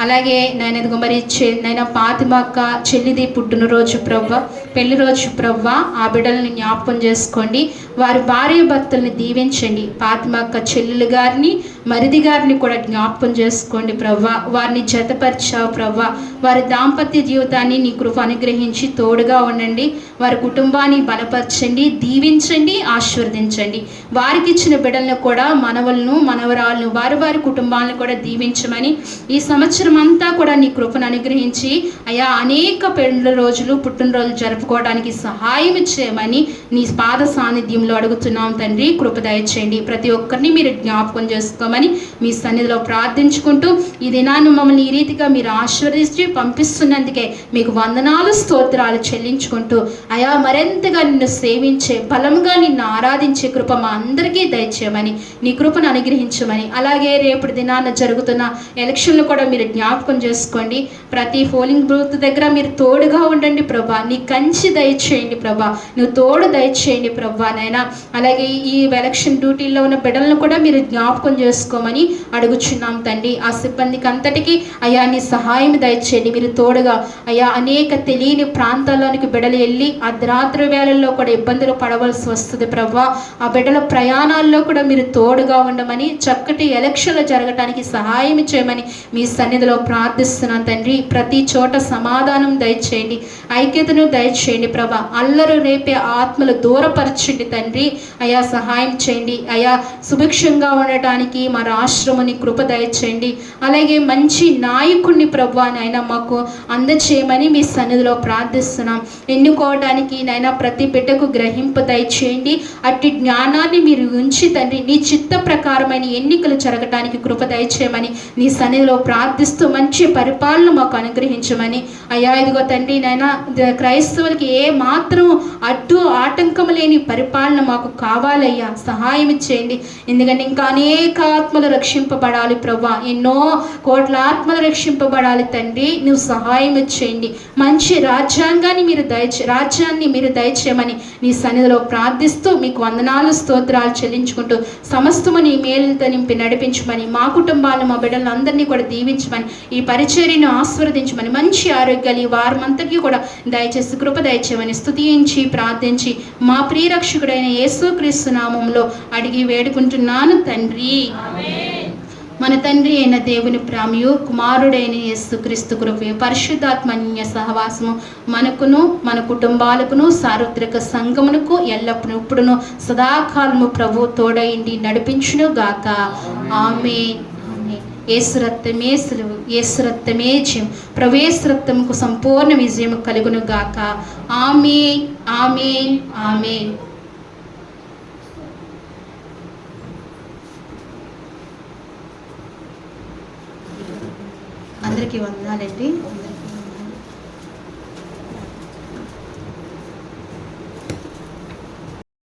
అలాగే నేను ఇదిగో మరి నైనా పాతిమక్క చెల్లిది పుట్టినరోజు ప్రవ్వ, పెళ్లి రోజు ప్రవ్వ, ఆ బిడ్డల్ని జ్ఞాపకం చేసుకోండి. వారి భార్య భర్తల్ని దీవించండి. పాతిమక్క చెల్లెలు గారిని మరిది గారిని కూడా జ్ఞాపకం చేసుకోండి ప్రవ్వ. వారిని జతపరిచావు ప్రవ్వ. వారి దాంపత్య జీవితాన్ని నీ కృప అనుగ్రహించి తోడుగా ఉండండి. వారి కుటుంబాన్ని బలపరచండి, దీవించండి, ఆశీర్వదించండి. వారికి ఇచ్చిన బిడ్డలను కూడా మనవలను మనవరాలను వారి వారి కుటుంబాలను కూడా దీవించమని ఈ సంవత్సరం అంతా కూడా నీ కృపను అనుగ్రహించి అయా అనేక పెళ్లి రోజులు పుట్టినరోజులు జరుపుకోవడానికి సహాయం చేయమని నీ పాద సాన్నిధ్యంలో అడుగుతున్నాం తండ్రి. కృప దయచేయండి. ప్రతి ఒక్కరిని మీరు జ్ఞాపకం చేసుకోమని మీ సన్నిధిలో ప్రార్థించుకుంటూ ఈ దినాన్ని మమ్మల్ని ఈ రీతిగా మీరు ఆశీర్వదించి పంపిస్తున్నందుకే మీకు వందనాలు స్తోత్రాలు చెల్లించుకుంటూ అయా మరింతగా నిన్ను సేవించే బలంగా నిన్ను ఆరాధించే కృప మా అందరికీ దయచేయమని నీ కృపను అనుగ్రహించమని అలాగే రేపటి దినాన జరుగుతున్న ఎలక్షన్లు కూడా మీరు జ్ఞాపకం చేసుకోండి. ప్రతి పోలింగ్ బూత్ దగ్గర మీరు తోడుగా ఉండండి ప్రభా. నీ కంచి దయచేయండి ప్రభా. నువ్వు తోడు దయచేయండి ప్రభా నైనా. అలాగే ఈ ఎలక్షన్ డ్యూటీలో ఉన్న బిడ్డలను కూడా మీరు జ్ఞాపకం చేసుకోమని అడుగుచున్నాం తండ్రి. ఆ సిబ్బందికి అంతటికీ అయా నీ సహాయం దయచేయండి. మీరు తోడుగా అయా అనేక తెలియని ప్రాంతాల్లోనికి బిడ్డలు వెళ్ళి అర్ధరాత్రి వేళల్లో కూడా ఇబ్బందులు పడవలసి వస్తుంది ప్రభా. ఆ బిడ్డల ప్రయాణాల్లో కూడా మీరు తోడుగా ఉండమని చక్కటి ఎలక్షన్లు జరగటానికి సహాయం చేయమని మీ సన్నిధిలో ప్రార్థిస్తున్నాను తండ్రి. ప్రతి చోట సమాధానం దయచేయండి, ఐక్యతను దయచేయండి ప్రభా. అల్లరు రేపే ఆత్మలు దూరపరచండి తండ్రి. అయా సహాయం చేయండి. అయా సుభిక్షంగా ఉండటానికి మా రాష్ట్రముని కృప దయచేయండి. అలాగే మంచి నాయకుడిని ప్రభా నైనా మాకు అందచేయమని మీ సన్నిధిలో ప్రార్థిస్తున్నాం. ఎన్నుకోవడానికి నైనా ప్రతి బిడ్డకు గ్రహింపు దయచేయండి. అట్టి జ్ఞానాన్ని మీరు ఉంచి తండ్రి నీ చిత్త ప్రకారమైన ఎన్నికలు జరగటానికి కృప దయచేయమని నీ సన్నిధిలో ప్రార్థిస్తూ మంచి పరిపాలన మాకు అనుగ్రహించమని అయ్యా ఇదిగో తండ్రి నైనా క్రైస్తవులకి ఏ మాత్రం అడ్డు ఆటంకం లేని పరిపాలన మాకు కావాలయ్యా. సహాయం చేయండి. ఎందుకంటే ఇంకా అనేక ఆత్మలు రక్షింపబడాలి ప్రభా. ఎన్నో కోట్ల ఆత్మలు రక్షింపబడాలి తండ్రి. నువ్వు సహాయం చేయండి. మంచి రాజ్యాన్ని మీరు దయచేయమని నీ సన్నిధిలో ప్రార్థిస్తూ మీకు వందనాలు స్తోత్రాలు చెల్లించుకుంటూ సమస్తము నీ మేలుతో నింపి నడిపించమని మా కుటుంబాలను మా బిడ్డలను అందరినీ కూడా దీవించమని ఈ పరిచర్యను ఆస్వాదించమని మంచి ఆరోగ్యాలు ఈ వారమంతటికీ కూడా దయచేసి కృప దయచేయమని స్తుతించి ప్రార్థించి మా ప్రియరక్షకుడైన యేసుక్రీస్తు నామములో అడిగి వేడుకుంటున్నాను తండ్రి. మన తండ్రి అయిన దేవుని ప్రేమయు కుమారుడైన యేసుక్రీస్తు కృపయు పరిశుద్ధాత్మన్య సహవాసము మనకును మన కుటుంబాలకును సార్వత్రిక సంఘమునకు ఎల్లప్పుడూ ఇప్పుడును సదాకాలము ప్రభు తోడైండి నడిపించును గాక. ఆమేన్. యేసు రక్తమే సులువు, యేసు రక్తమే జయం. ప్రభు యేసు రక్తముకు సంపూర్ణ విజయం కలుగును గాక. ఆమేన్, ఆమేన్, ఆమేన్. అందరికీ వందనాలండి.